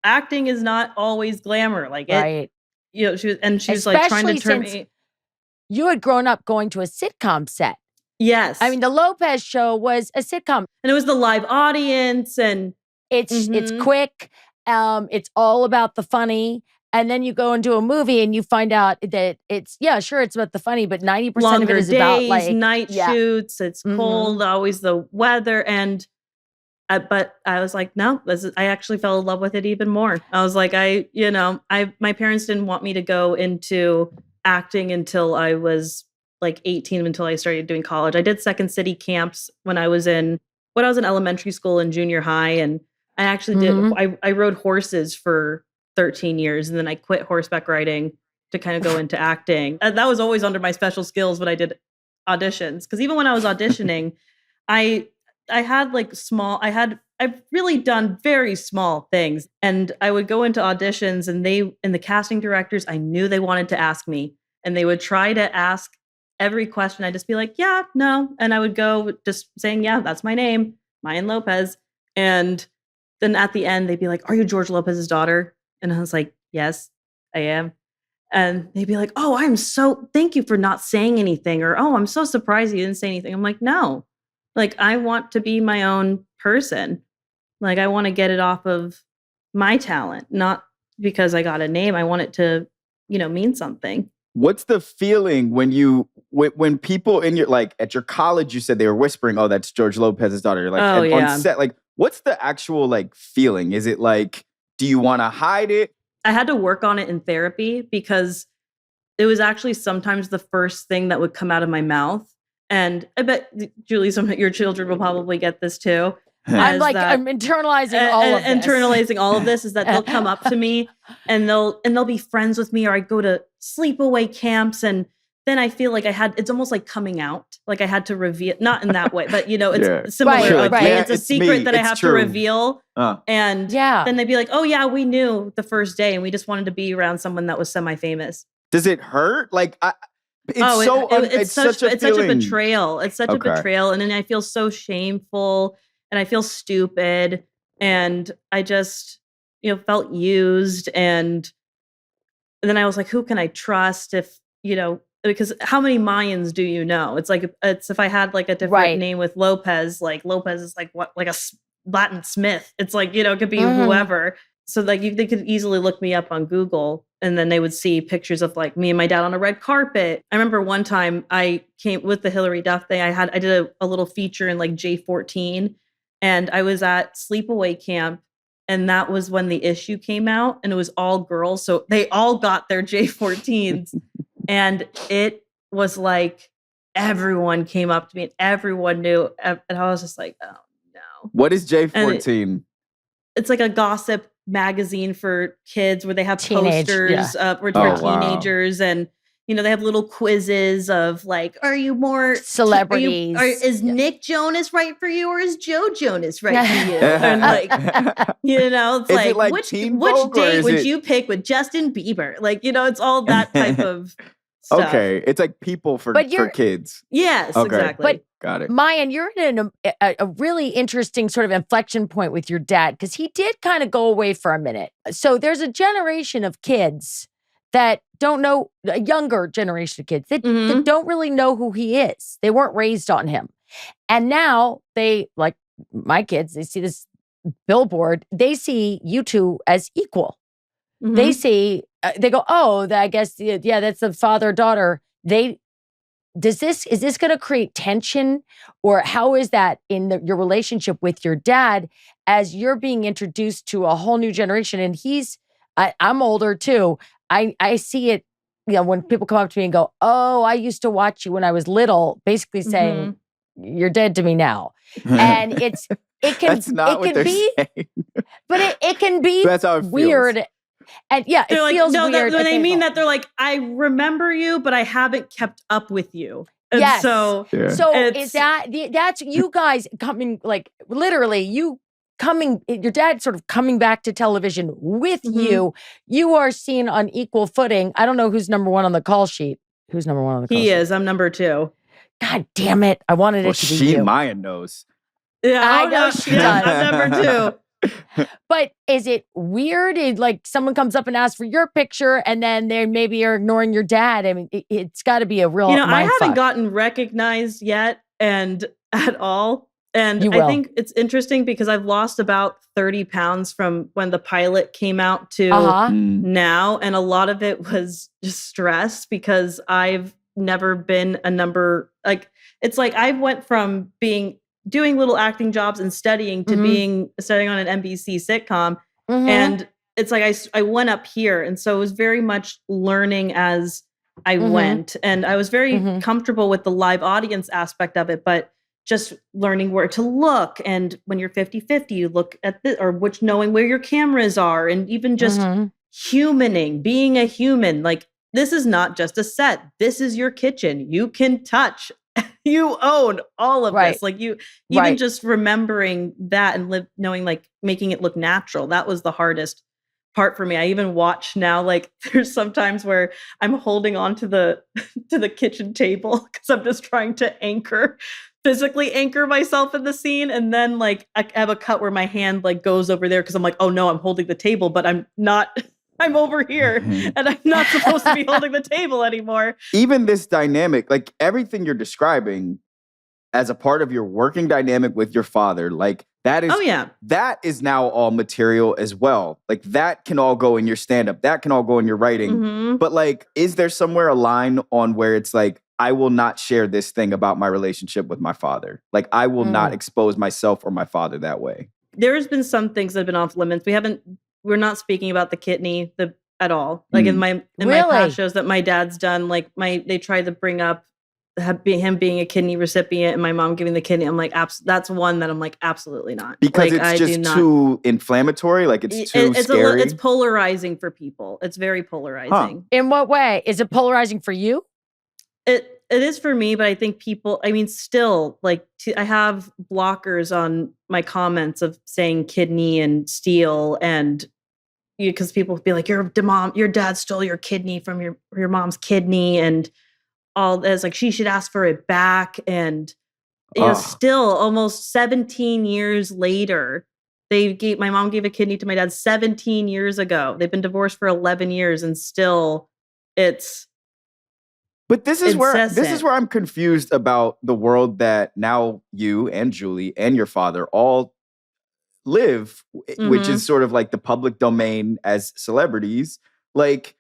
acting is not always glamour. Like she was like trying to turn me. You had grown up going to a sitcom set. Yes. I mean, the Lopez show was a sitcom. And it was the live audience, and it's quick. It's all about the funny. And then you go into a movie and you find out that it's about the funny, but 90% of it is days, about like night shoots. It's cold, always the weather. And But I was like, no, I actually fell in love with it even more. I was like, my parents didn't want me to go into acting until I was like 18, until I started doing college. I did Second City camps when I was in elementary school and junior high. And I actually I rode horses for 13 years, and then I quit horseback riding to kind of go into acting. And that was always under my special skills when I did auditions. Because even when I was auditioning, I had like I've really done very small things. And I would go into auditions, and the casting directors, I knew they wanted to ask me, and they would try to ask every question. I'd just be like, yeah, no. And I would go just saying, yeah, that's my name, Mayan Lopez. And then at the end, they'd be like, are you George Lopez's daughter? And I was like, yes, I am. And they'd be like, oh, thank you for not saying anything. Or, oh, I'm so surprised you didn't say anything. I'm like, no, like, I want to be my own person. Like, I want to get it off of my talent, not because I got a name. I want it to, mean something. What's the feeling when people in your, like, at your college, you said they were whispering, oh, that's George Lopez's daughter. You're like, oh, yeah. On set, like, what's the actual, like, feeling? Is it like, do you want to hide it? I had to work on it in therapy, because it was actually sometimes the first thing that would come out of my mouth. And I bet, Julie, some of your children will probably get this too. I'm internalizing all of this. Internalizing all of this is that they'll come up to me and they'll be friends with me, or I go to sleepaway camps, and then I feel like it's almost like coming out. Like I had to reveal, not in that way, but it's similar. Right, of, right. Yeah, it's a secret that I have to reveal. And yeah. Then they'd be like, oh yeah, we knew the first day, and we just wanted to be around someone that was semi-famous. Does it hurt? Like, it's such a betrayal. It's such a betrayal. And then I feel so shameful, and I feel stupid, and I just, felt used. And then I was like, who can I trust because how many Mayans do you know? It's like, if I had like a different name with Lopez, like Lopez is like what, like a Latin Smith. It's like, it could be whoever. So like they could easily look me up on Google, and then they would see pictures of like me and my dad on a red carpet. I remember one time I came with the Hillary Duff thing. I did a little feature in like J14, and I was at sleepaway camp, and that was when The Issue came out, and it was all girls. So they all got their J14s, and it was like everyone came up to me and everyone knew. And I was just like, oh no. What is J14? It's like a gossip magazine for kids where they have posters for teenagers. Wow. And they have little quizzes of like, are you more celebrities? Is Nick Jonas right for you, or is Joe Jonas right for you? And like, it's like which date would you pick with Justin Bieber? Like, it's all that type of stuff. Okay, it's like people for kids. Yes, okay. Exactly. But got it. Mayan, you're in a really interesting sort of inflection point with your dad, because he did kind of go away for a minute. So there's a generation of kids that don't know, a younger generation of kids that don't really know who he is. They weren't raised on him. And now they, like my kids, they see this billboard, they see you two as equal. They see, they go, oh, I guess, yeah, that's the father-daughter. Is this going to create tension, or how is that in your relationship with your dad as you're being introduced to a whole new generation? And I'm older too. I see it, when people come up to me and go, oh, I used to watch you when I was little, basically saying, you're dead to me now. And it can, That's not what they're saying. But it can be That's how it weird. feels. And yeah, it feels weird. When they mean that, they're like, I remember you, but I haven't kept up with you. And yes. So is that's you guys coming, like literally your dad sort of coming back to television with you. You are seen on equal footing. I don't know who's number one on the call sheet. Who's number one on the call sheet? He is. I'm number 2. God damn it. I wanted it to be you. Mayan knows. Yeah, I know she does. I'm number 2. But is it weird? Like someone comes up and asks for your picture, and then they maybe are ignoring your dad. I mean, it's got to be a real. I haven't gotten recognized yet, and at all. And I think it's interesting because I've lost about 30 pounds from when the pilot came out to now, and a lot of it was just stress because I've never been a number. Like it's like I went from being doing little acting jobs and studying to studying on an NBC sitcom. And it's like I went up here. And so it was very much learning as I went. And I was very comfortable with the live audience aspect of it, but just learning where to look. And when you're 50-50, you look at this, or knowing where your cameras are, and even just humaning, being a human. Like, this is not just a set. This is your kitchen. You can touch. You own all of this. Like, you even just remembering that and knowing, like, making it look natural. That was the hardest part for me. I even watch now, like, there's sometimes where I'm holding on to the kitchen table because I'm just trying to physically anchor myself in the scene. And then, like, I have a cut where my hand, like, goes over there because I'm like, oh no, I'm holding the table, but I'm not. I'm over here and I'm not supposed to be holding the table anymore. Even this dynamic, like everything you're describing as a part of your working dynamic with your father, like that is now all material as well. Like that can all go in your stand-up. That can all go in your writing. But like, is there somewhere a line on where it's like, I will not share this thing about my relationship with my father. Like I will not expose myself or my father that way. There's been some things that have been off limits. We're not speaking about the kidney at all. Like in my past shows that my dad's done, like they tried to bring up him being a kidney recipient and my mom giving the kidney. I'm like, that's one that I'm like, absolutely not. Because like, it's just too inflammatory. Like it's too scary. It's polarizing for people. It's very polarizing. In what way? Is it polarizing for you? It is for me, but I think people, I mean, still, like, I have blockers on my comments of saying kidney and steel, and because people be like, your dad stole your kidney from your mom's kidney, and all this, like, she should ask for it back. And still almost 17 years later, my mom gave a kidney to my dad 17 years ago. They've been divorced for 11 years, and still But this is where I'm confused about the world that now you and Julie and your father all live, which is sort of like the public domain as celebrities. Like,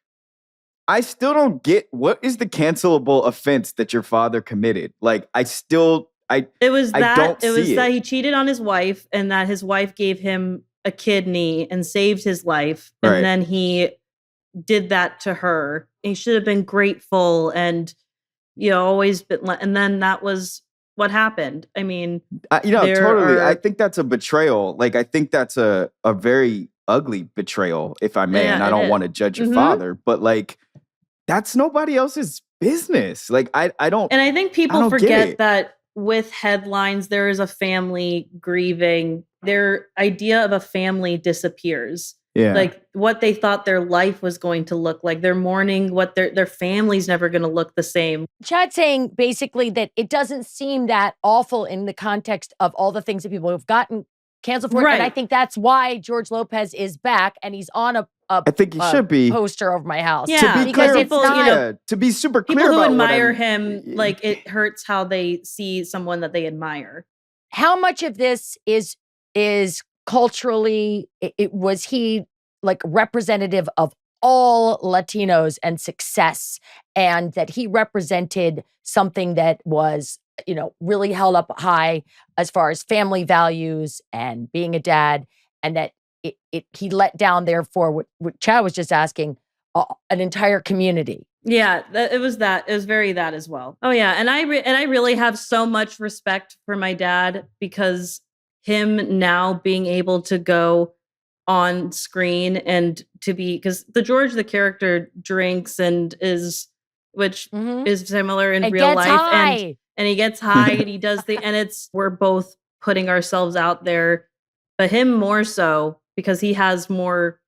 I still don't get, what is the cancelable offense that your father committed? Like, it was that he cheated on his wife, and that his wife gave him a kidney and saved his life, and then he did that to her. He should have been grateful and, always been, and then that was what happened. I mean, totally. I think that's a betrayal. Like, I think that's a very ugly betrayal, if I may. And I don't want to judge your father, but like, that's nobody else's business. Like, I don't. And I think people forget that with headlines, there is a family grieving. Their idea of a family disappears. Yeah. Like what they thought their life was going to look like. They're mourning what their family's never going to look the same. Chad's saying basically that it doesn't seem that awful in the context of all the things that people have gotten canceled for. Right. And I think that's why George Lopez is back, and he's on I think he should be poster over my house. Yeah, to be because clear, people, to be super clear, people who about admire him, like, it hurts how they see someone that they admire. How much of this is culturally, was he like representative of all Latinos and success, and that he represented something that was, really held up high as far as family values and being a dad, and that he let down, therefore, what Chad was just asking, an entire community. Yeah, it was very that as well. Oh yeah, and I really have so much respect for my dad, because him now being able to go on screen and to be, because the character drinks and is similar in real life, high. and he gets high and he does and we're both putting ourselves out there, but him more so because he has more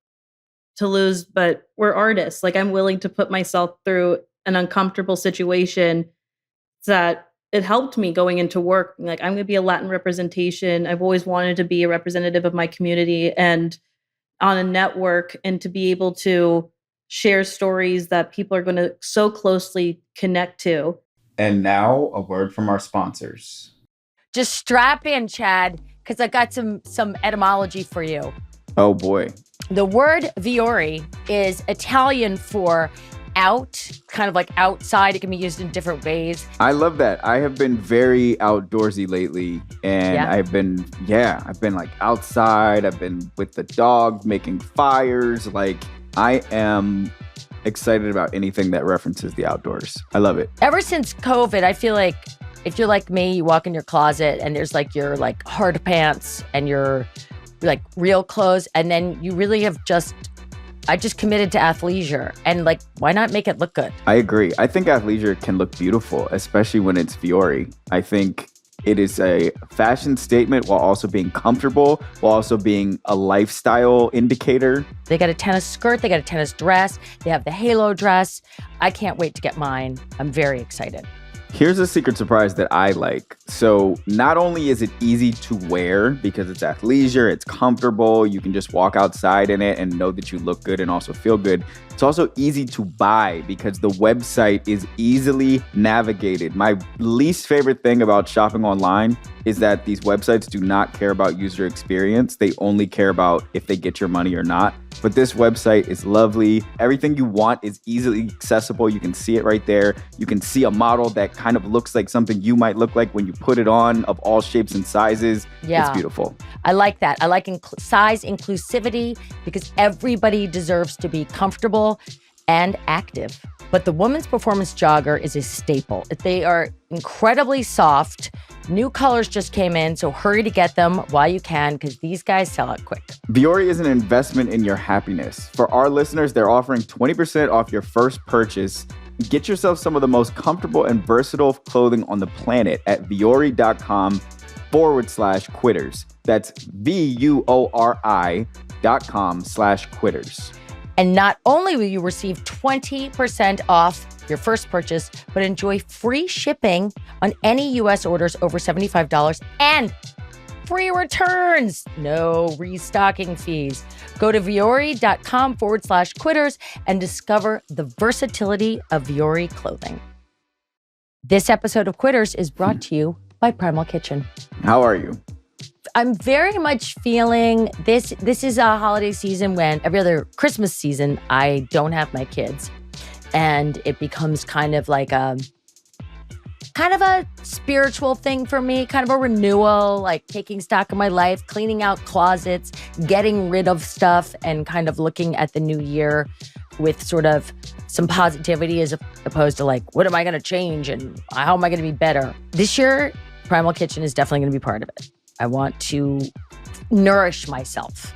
to lose. But we're artists. Like, I'm willing to put myself through an uncomfortable situation that it helped me going into work. Like, I'm going to be a Latin representation. I've always wanted to be a representative of my community and on a network, and to be able to share stories that people are going to so closely connect to. And now a word from our sponsors. Just strap in, Chad, because I got some etymology for you. Oh boy. The word Viore is Italian for out, kind of like outside. It can be used in different ways. I love that. I have been very outdoorsy lately, and Yeah? I've been like outside. I've been with the dog making fires. Like, I am excited about anything that references the outdoors. I love it. Ever since COVID, I feel like if you're like me, you walk in your closet and there's like your like hard pants and your like real clothes, and then you really have I just committed to athleisure, and like, why not make it look good? I agree. I think athleisure can look beautiful, especially when it's Fiore. I think it is a fashion statement while also being comfortable, while also being a lifestyle indicator. They got a tennis skirt, they got a tennis dress, they have the halo dress. I can't wait to get mine. I'm very excited. Here's a secret surprise that I like. So not only is it easy to wear because it's athleisure, it's comfortable, you can just walk outside in it and know that you look good and also feel good. It's also easy to buy because the website is easily navigated. My least favorite thing about shopping online is that these websites do not care about user experience. They only care about if they get your money or not. But this website is lovely. Everything you want is easily accessible. You can see it right there. You can see a model that kind of looks like something you might look like when you put it on, of all shapes and sizes. Yeah. It's beautiful. I like that. I like size inclusivity because everybody deserves to be comfortable and active. But the women's performance jogger is a staple. They are incredibly soft. New colors just came in, so hurry to get them while you can because these guys sell out quick. Viore is an investment in your happiness. For our listeners, they're offering 20% off your first purchase. Get yourself some of the most comfortable and versatile clothing on the planet at viore.com/quitters. That's VUORI.com/quitters. And not only will you receive 20% off your first purchase, but enjoy free shipping on any U.S. orders over $75 and free returns. No restocking fees. Go to viore.com/quitters and discover the versatility of Viore clothing. This episode of Quitters is brought to you by Primal Kitchen. How are you? I'm very much feeling this. This is a holiday season when every other Christmas season, I don't have my kids. And it becomes kind of a spiritual thing for me, kind of a renewal, like taking stock of my life, cleaning out closets, getting rid of stuff, and kind of looking at the new year with sort of some positivity as opposed to like, what am I going to change and how am I going to be better? This year, Primal Kitchen is definitely going to be part of it. I want to nourish myself.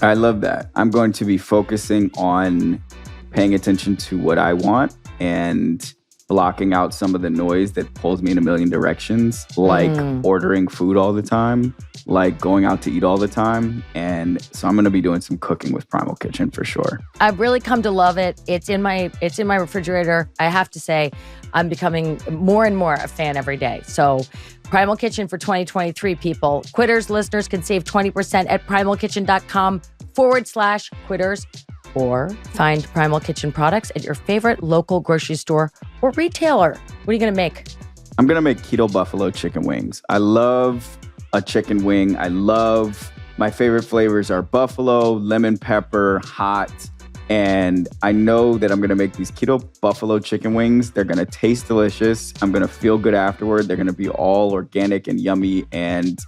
I love that. I'm going to be focusing on paying attention to what I want and blocking out some of the noise that pulls me in a million directions, like ordering food all the time, like going out to eat all the time. And so I'm going to be doing some cooking with Primal Kitchen for sure. I've really come to love it. It's in my refrigerator. I have to say, I'm becoming more and more a fan every day. So Primal Kitchen for 2023, people. Quitters listeners can save 20% at primalkitchen.com/quitters. Or find Primal Kitchen products at your favorite local grocery store or retailer. What are you going to make? I'm going to make keto buffalo chicken wings. I love a chicken wing. My favorite flavors are buffalo, lemon pepper, hot. And I know that I'm going to make these keto buffalo chicken wings. They're going to taste delicious. I'm going to feel good afterward. They're going to be all organic and yummy. And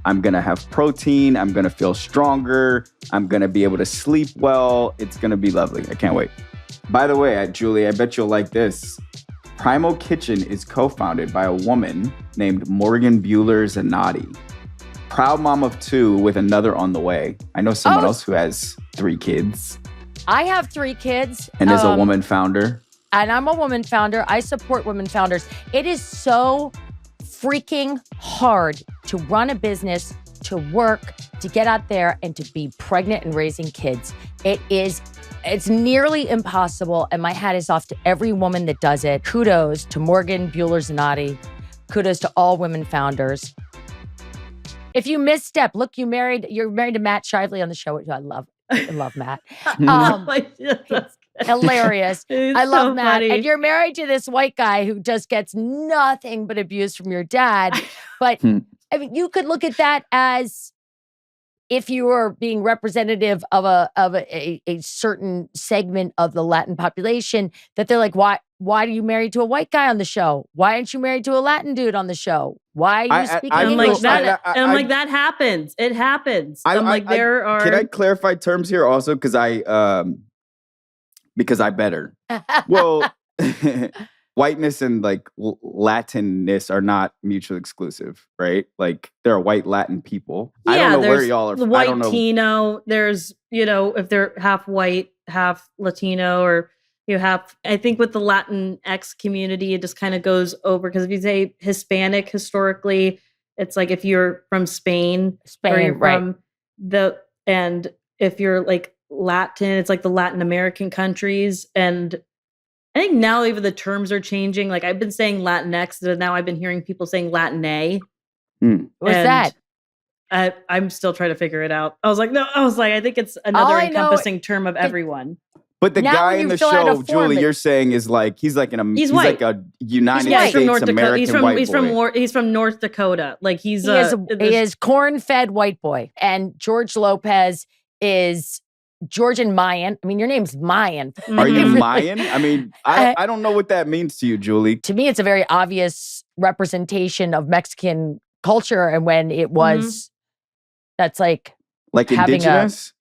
I'm going to have protein. I'm going to feel stronger. I'm going to be able to sleep well. It's going to be lovely. I can't wait. By the way, Julie, I bet you'll like this. Primal Kitchen is co-founded by a woman named Morgan Bueller-Zanotti. Proud mom of 2 with another on the way. I know someone else who has 3 kids. I have 3 kids. And is a woman founder. And I'm a woman founder. I support women founders. It is so freaking hard to run a business, to work, to get out there and to be pregnant and raising kids. It's nearly impossible. And my hat is off to every woman that does it. Kudos to Morgan Bueller-Zanotti. Kudos to all women founders. If you misstep, look, you're married to Matt Shively on the show, which I love. I love Matt. Hilarious. I love so Matt. Funny. And you're married to this white guy who just gets nothing but abuse from your dad. But I mean, you could look at that as if you are being representative of a certain segment of the Latin population, that they're like, why are you married to a white guy on the show? Why aren't you married to a Latin dude on the show? Why are you speaking English? I'm like, that happens. It happens. Can I clarify terms here also? Because I better. Well, whiteness and like Latinness are not mutually exclusive, right? Like there are white Latin people. Yeah, I don't know where y'all are. The white Latino. There's, if they're half white, half Latino, or you have, I think with the Latinx community, it just kind of goes over, because if you say Hispanic historically, it's like if you're from Spain or you're from and if you're like Latin, it's like the Latin American countries. And I think now even the terms are changing. Like I've been saying Latinx, but now I've been hearing people saying Latina. What's that? I'm still trying to figure it out. I think it's another encompassing term of everyone. But the guy in the show, Julie, you're saying is like he's like a United States American white boy. He's from North Dakota. Like he is corn-fed white boy. And George Lopez is Georgian Mayan. I mean, your name's Mayan. Are you Mayan? I mean, I don't know what that means to you, Julie. To me, it's a very obvious representation of Mexican culture, and when it was, that's like indigenous.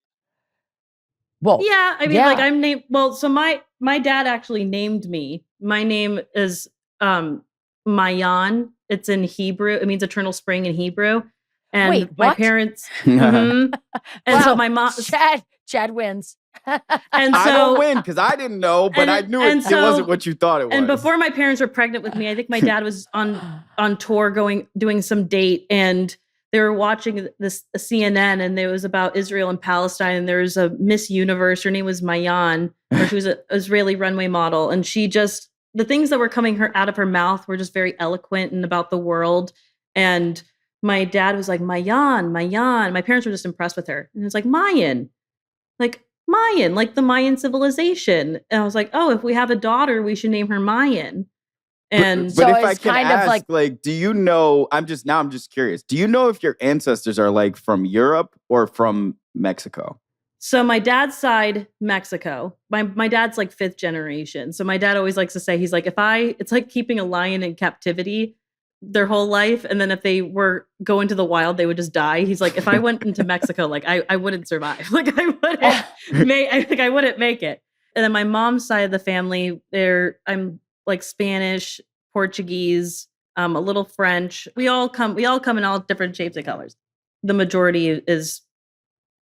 Well, yeah, I mean, like I'm named. Well, so my dad actually named me. My name is Mayan. It's in Hebrew. It means eternal spring in Hebrew. And wait, my parents. And so my mom. Chad wins. And I don't win because I didn't know, but I knew it wasn't what you thought it was. And before my parents were pregnant with me, I think my dad was on tour doing some date, and they were watching this CNN, and it was about Israel and Palestine. And there was a Miss Universe. Her name was Mayan, or she was an Israeli runway model. And the things that were coming out of her mouth were just very eloquent and about the world. And my dad was like, Mayan, Mayan. My parents were just impressed with her. And it was like, Mayan, like the Mayan civilization. And I was like, oh, if we have a daughter, we should name her Mayan. And but if I can ask, like, do you know, I'm just curious. Do you know if your ancestors are like from Europe or from Mexico? So my dad's side, Mexico. My dad's like 5th generation. So my dad always likes to say, he's like, it's like keeping a lion in captivity their whole life. And then if they were go into the wild, they would just die. He's like, if I went into Mexico, like I wouldn't survive. Like I wouldn't make it. And then my mom's side of the family, I'm like Spanish, Portuguese, a little French. We all come in all different shapes and colors. The majority is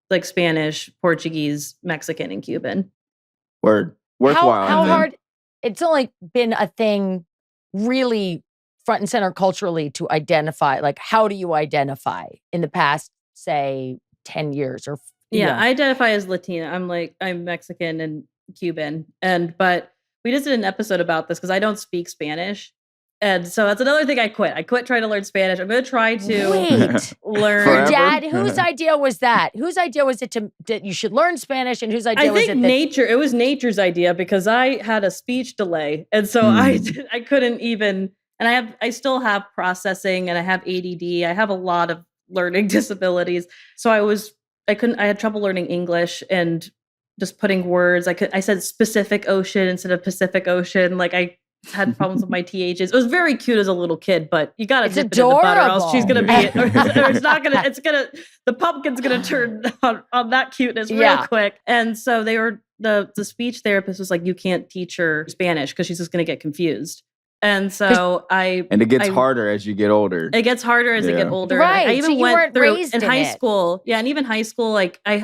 like Spanish, Portuguese, Mexican, and Cuban. Word. Worthwhile. How hard? It's only been a thing really front and center culturally to identify. Like, how do you identify in the past, say, 10 years or I identify as Latina. I'm Mexican and Cuban. But we just did an episode about this because I don't speak Spanish. And so that's another thing I quit. I quit trying to learn Spanish. I'm going to try to learn. Your dad, whose idea was that? Whose idea was it that you should learn Spanish, and whose idea was it? It was nature's idea, because I had a speech delay. And so I couldn't even, and I still have processing, and I have ADD. I have a lot of learning disabilities. So I had trouble learning English and just putting words. I said Pacific Ocean instead of Pacific Ocean. Like I had problems with my THs. It was very cute as a little kid, but you got to dip it in the butter, or else she's going to be, or it's not going to, the pumpkin's going to turn on that cuteness real quick. And so the speech therapist was like, you can't teach her Spanish because she's just going to get confused. And so and it gets harder as you get older. It gets harder as you get older. Right. I even went through in high school. Yeah. And even high school, like I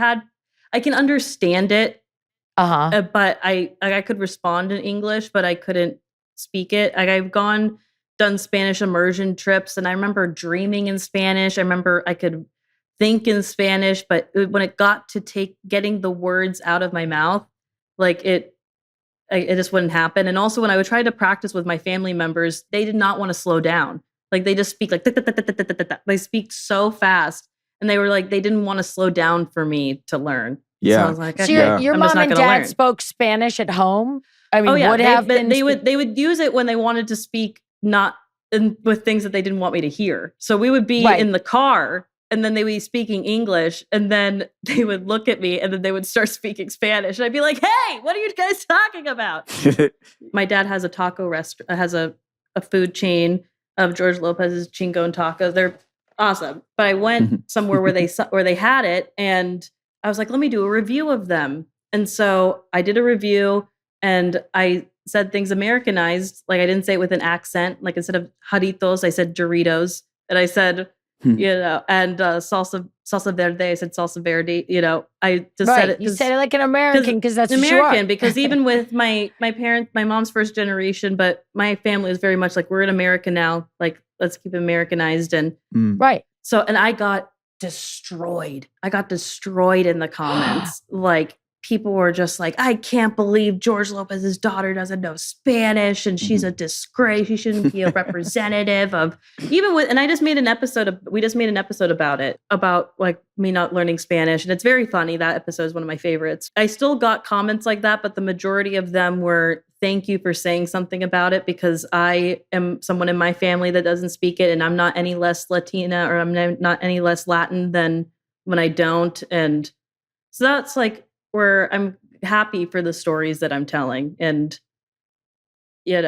can understand it. But I could respond in English, but I couldn't speak it. Like I've done Spanish immersion trips, and I remember dreaming in Spanish. I remember I could think in Spanish, but when it got to getting the words out of my mouth, like it just wouldn't happen. And also when I would try to practice with my family members, they did not want to slow down. Like they just speak like they speak so fast, and they were like, they didn't want to slow down for me to learn. Yeah. So I was like, so your mom and dad spoke Spanish at home? I mean, they would use it when they wanted to speak, not with things that they didn't want me to hear. So we would be in the car, and then they would be speaking English, and then they would look at me, and then they would start speaking Spanish, and I'd be like, "Hey, what are you guys talking about?" My dad has a taco restaurant, has a food chain of George Lopez's Chingo and Tacos. They're awesome. But I went somewhere where they had it, and I was like, "Let me do a review of them." And so I did a review, and I said things Americanized. Like I didn't say it with an accent. Like instead of Jarritos, I said Doritos, and I said, and salsa verde. I said salsa verde. I just said it. You said it like an American because that's American. What you are. Because even with my parents, my mom's first generation, but my family is very much like we're in America now. Like let's keep it Americanized and right. So and I got destroyed. I got destroyed in the comments. Like people were just like, I can't believe George Lopez's daughter doesn't know Spanish and she's a disgrace. She shouldn't be a representative of and I just made an episode we just made an episode about it, about like me not learning Spanish. And it's very funny. That episode is one of my favorites. I still got comments like that, but the majority of them were, thank you for saying something about it because I am someone in my family that doesn't speak it and I'm not any less Latina or I'm not any less Latin than when I don't. And so that's like, where I'm happy for the stories that I'm telling. And, you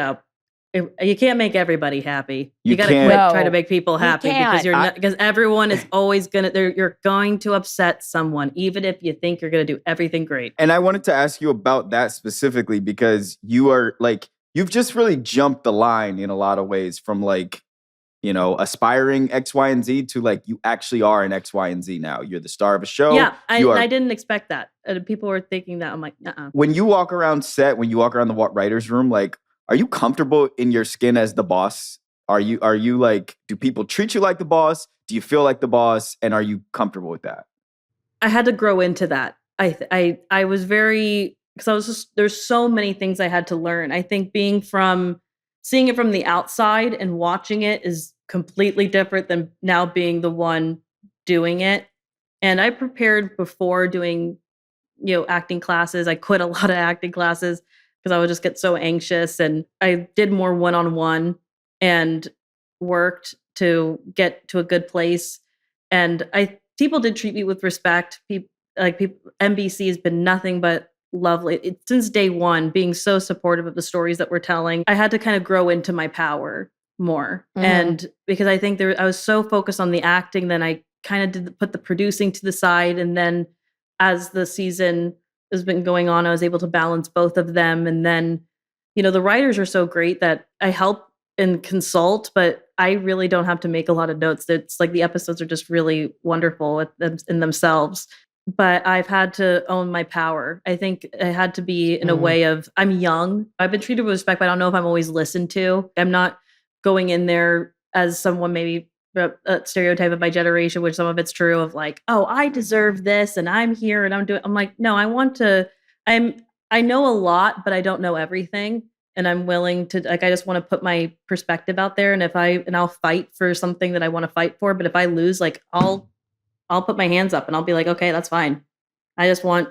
can't make everybody happy. You got to quit trying to make people happy because because everyone is always you're going to upset someone, even if you think you're going to do everything great. And I wanted to ask you about that specifically because you are like, you've just really jumped the line in a lot of ways from like, aspiring X, Y, and Z to like, you actually are an X, Y, and Z now. You're the star of a show. Yeah, I didn't expect that. People were thinking that. I'm like, nuh-uh. When you walk around set, when you walk around the writer's room, like, are you comfortable in your skin as the boss? Are you like, do people treat you like the boss? Do you feel like the boss? And are you comfortable with that? I had to grow into that. I was very, because I was just, there's so many things I had to learn. I think seeing it from the outside and watching it is completely different than now being the one doing it. And I prepared before doing, acting classes. I quit a lot of acting classes because I would just get so anxious. And I did more one-on-one and worked to get to a good place. And people did treat me with respect. NBC has been nothing but lovely. Since day one, being so supportive of the stories that we're telling. I had to kind of grow into my power more. And because I think I was so focused on the acting, then I kind of put the producing to the side. And then as the season has been going on, I was able to balance both of them. And then, the writers are so great that I help and consult, but I really don't have to make a lot of notes. It's like the episodes are just really wonderful in themselves. But I've had to own my power. I think I had to be in a way of, I'm young. I've been treated with respect, but I don't know if I'm always listened to. I'm not going in there as someone maybe a stereotype of my generation, which some of it's true of like, oh, I deserve this and I'm here and I'm like, no, I know a lot, but I don't know everything. And I'm willing to, like, I just want to put my perspective out there. And I'll fight for something that I want to fight for. But if I lose, like, I'll put my hands up and I'll be like, okay, that's fine. I just want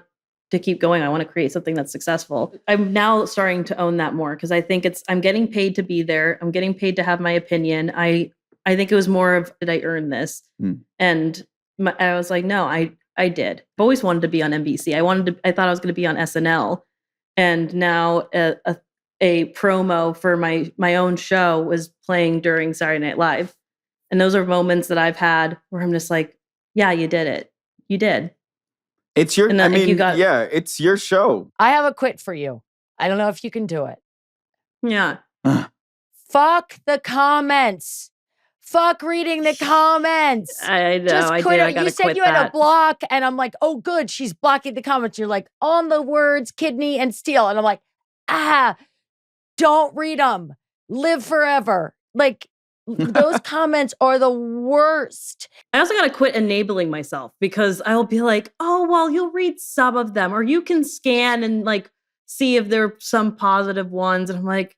to keep going. I want to create something that's successful. I'm now starting to own that more because I think I'm getting paid to be there. I'm getting paid to have my opinion. I think it was more of, did I earn this? And I was like, no, I did. I've always wanted to be on NBC. I thought I was going to be on SNL. And now a promo for my own show was playing during Saturday Night Live. And those are moments that I've had where I'm just like, yeah, you did it. You did. It's your, it's your show. I have a quit for you. I don't know if you can do it. Yeah. Fuck the comments. Fuck reading the comments. I know. Just quit it. You said you that. had a block, and I'm like, oh, good. She's blocking the comments. You're like, on the words kidney and steel. And I'm like, don't read them. Live forever. Like, those comments are the worst. I also got to quit enabling myself because I'll be like, oh, well, you'll read some of them or you can scan and like see if there are some positive ones. And I'm like,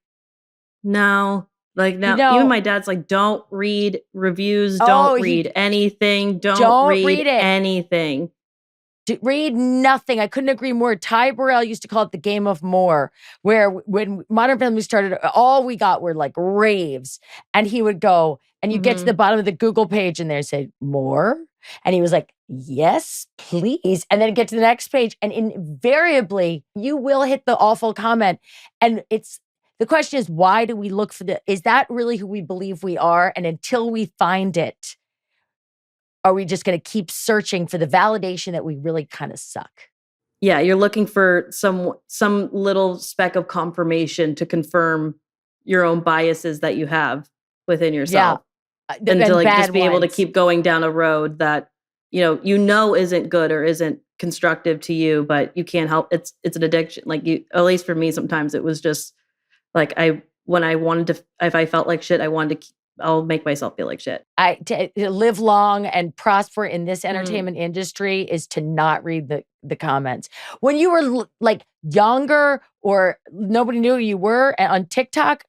no, like now even my dad's like, don't read reviews. Don't read anything. Don't read anything. Read nothing. I couldn't agree more. Ty Burrell used to call it the game of more, where when Modern Family started, all we got were like raves. And he would go, and you get to the bottom of the Google page and there say, more? And he was like, yes, please. And then get to the next page. And invariably, you will hit the awful comment. And the question is, why do we look for is that really who we believe we are? And until we find it, are we just going to keep searching for the validation that we really kind of suck? Yeah, you're looking for some little speck of confirmation to confirm your own biases that you have within yourself. Yeah. And to like just be able to keep going down a road that you know isn't good or isn't constructive to you, but you can't help. It's an addiction. Like at least for me, sometimes it was just like when I wanted to, if I felt like shit, I wanted to. I'll make myself feel like shit. To live long and prosper in this entertainment industry is to not read the comments. When you were like younger or nobody knew who you were on TikTok,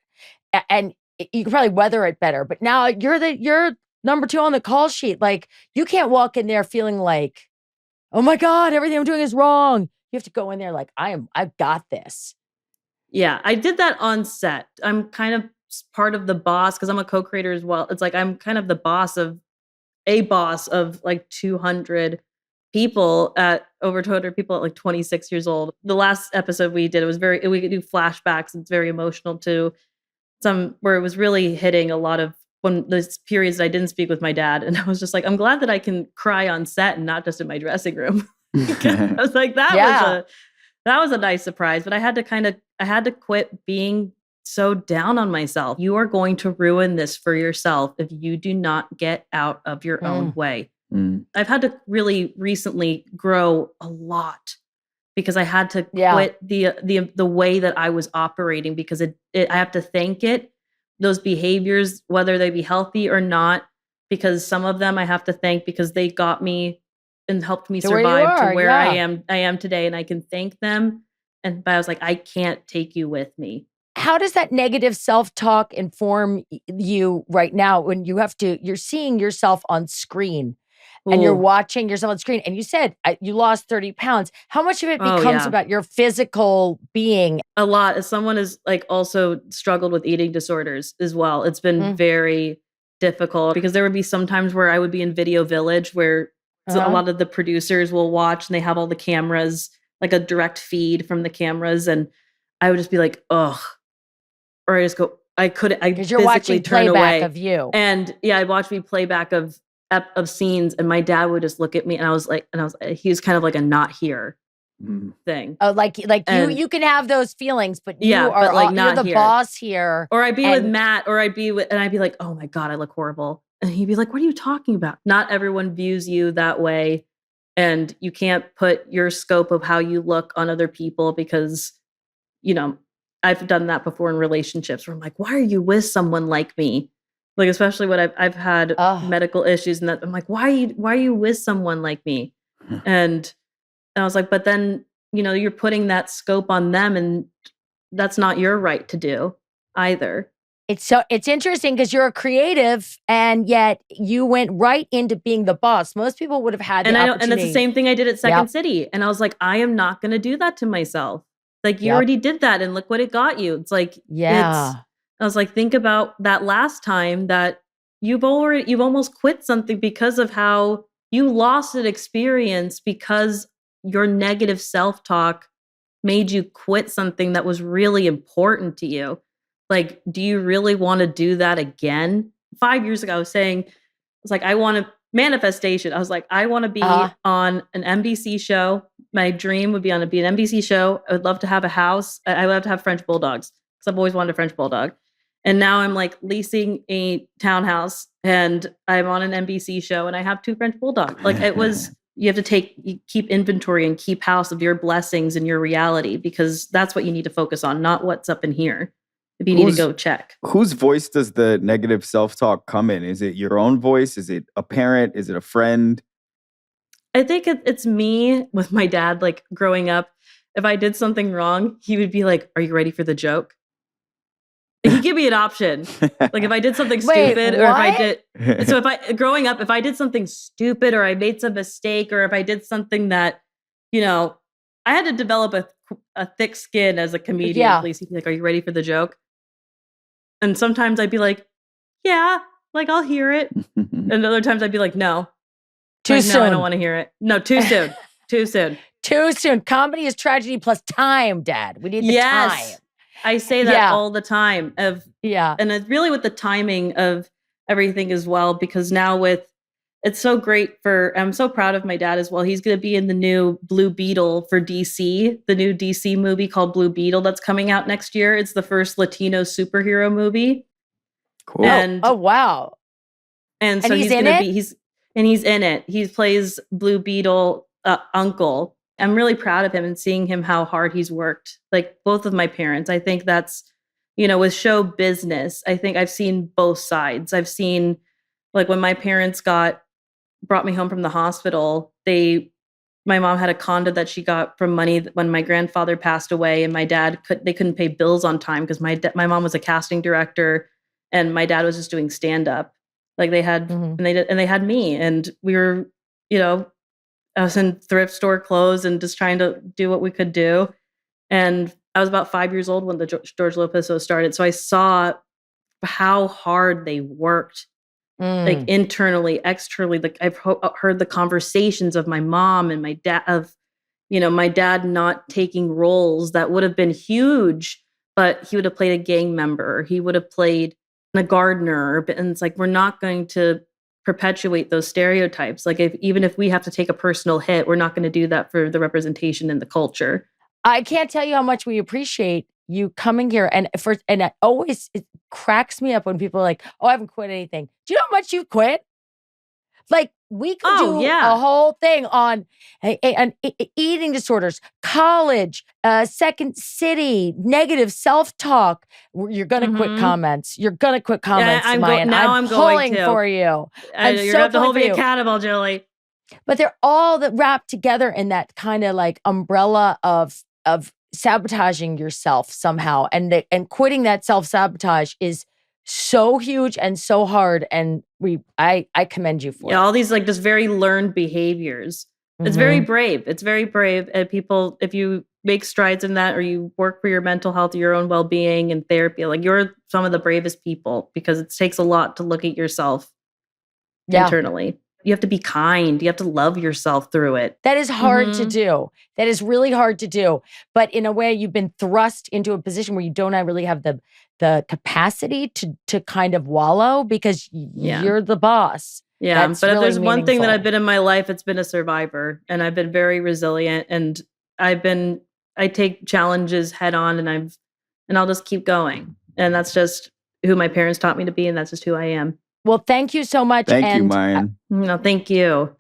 and you could probably weather it better. But now you're number 2 on the call sheet. Like you can't walk in there feeling like, oh my God, everything I'm doing is wrong. You have to go in there like I've got this. Yeah, I did that on set. I'm kind of part of the boss because I'm a co-creator as well. It's like I'm kind of the boss of like 200 people at over 200 people at like 26 years old. The last episode we did, we could do flashbacks. It's very emotional to some where it was really hitting a lot of when those periods I didn't speak with my dad. And I was just like, I'm glad that I can cry on set and not just in my dressing room. I was like, that was a nice surprise, but I had to quit being so down on myself. You are going to ruin this for yourself if you do not get out of your own way. I've had to really recently grow a lot because I had to quit the way that I was operating because I have to thank it, those behaviors, whether they be healthy or not, because some of them I have to thank because they got me and helped me survive to where I am today, and I can thank them. But I was like, I can't take you with me. How does that negative self-talk inform you right now when you're seeing yourself on screen and you're watching yourself on screen and you said you lost 30 pounds. How much of it becomes about your physical being? A lot. As someone has like also struggled with eating disorders as well, it's been very difficult because there would be some times where I would be in Video Village where a lot of the producers will watch and they have all the cameras, like a direct feed from the cameras. And I would just be like, ugh. Or I just go, I physically turn away of you. And I'd watch me playback of scenes and my dad would just look at me and I was he was kind of like a not here thing. Oh, like you can have those feelings, but you are but like not you're the boss here. Or I'd be with Matt or I'd be like, oh my God, I look horrible. And he'd be like, what are you talking about? Not everyone views you that way. And you can't put your scope of how you look on other people because, I've done that before in relationships where I'm like, why are you with someone like me? Like, especially when I've had medical issues and that I'm like, why are you with someone like me? And I was like, but then, you're putting that scope on them and that's not your right to do either. It's interesting because you're a creative and yet you went right into being the boss. Most people would have had the opportunity. And that's the same thing I did at Second City. And I was like, I am not going to do that to myself. Like you already did that and look what it got you. It's like, I was like, think about that last time that you've almost quit something because of how you lost an experience because your negative self-talk made you quit something that was really important to you. Like, do you really want to do that again? 5 years ago, I was like, I want to manifestation. I was like, I want to be on an NBC show. My dream would be be an NBC show. I would love to have a house. I would love to have French bulldogs because I've always wanted a French bulldog. And now I'm like leasing a townhouse and I'm on an NBC show and I have 2 French bulldogs. Like you have to keep inventory and keep house of your blessings and your reality because that's what you need to focus on, not what's up in here. If you need to go check. Whose voice does the negative self-talk come in? Is it your own voice? Is it a parent? Is it a friend? I think it's me with my dad, like growing up. If I did something wrong, he would be like, are you ready for the joke? He'd give me an option. Like if I did something stupid or if I did. So growing up, if I did something stupid or I made some mistake or if I did something that I had to develop a thick skin as a comedian. Yeah. At least he'd be like, "Are you ready for the joke?" And sometimes I'd be like, "Yeah, like I'll hear it." And other times I'd be like, "No, Too soon. No, I don't want to hear it. No, too soon, too soon, too soon." Comedy is tragedy plus time, Dad. We need the time. I say that all the time. And it's really with the timing of everything as well, because now it's so great I'm so proud of my dad as well. He's going to be in the new Blue Beetle for DC, the new DC movie called Blue Beetle that's coming out next year. It's the first Latino superhero movie. Cool. And, oh wow. And so he's in it? He's in it. He plays Blue Beetle uncle. I'm really proud of him and seeing him, how hard he's worked. Like both of my parents. I think that's, with show business, I think I've seen both sides. I've seen, like, when my parents brought me home from the hospital, my mom had a condo that she got from money when my grandfather passed away, and my dad they couldn't pay bills on time because my mom was a casting director and my dad was just doing stand up. Like they had and they had me, and we were, I was in thrift store clothes and just trying to do what we could do. And I was about 5 years old when the George Lopez show started. So I saw how hard they worked, like internally, externally. Like I've heard the conversations of my mom and my dad my dad not taking roles that would have been huge, but he would have played a gang member. He would have played a gardener. And it's like, we're not going to perpetuate those stereotypes. Like even if we have to take a personal hit, we're not going to do that for the representation in the culture. I can't tell you how much we appreciate you coming here. And it cracks me up when people are like, "Oh, I haven't quit anything." Do you know how much you've quit? Like we could do a whole thing on eating disorders, college, Second City, negative self-talk. You're going to quit comments. You're going to quit comments, Mayan. I'm pulling for you. You're going to have to hold me accountable, Julie. But they're all wrapped together in that kind of like umbrella of sabotaging yourself somehow. And quitting that self-sabotage is so huge and so hard. And I commend you for it. All these like just very learned behaviors. It's very brave. It's very brave. And people, if you make strides in that, or you work for your mental health, your own well-being and therapy, like you're some of the bravest people, because it takes a lot to look at yourself internally. You have to be kind. You have to love yourself through it. That is hard to do. That is really hard to do. But in a way, you've been thrust into a position where you don't really have the capacity to kind of wallow, because you're the boss. Yeah, but if there's one thing that I've been in my life, it's been a survivor, and I've been very resilient, and I take challenges head on, and I'll just keep going. And that's just who my parents taught me to be, and that's just who I am. Well, thank you so much. Thank you, Mayan. No, thank you.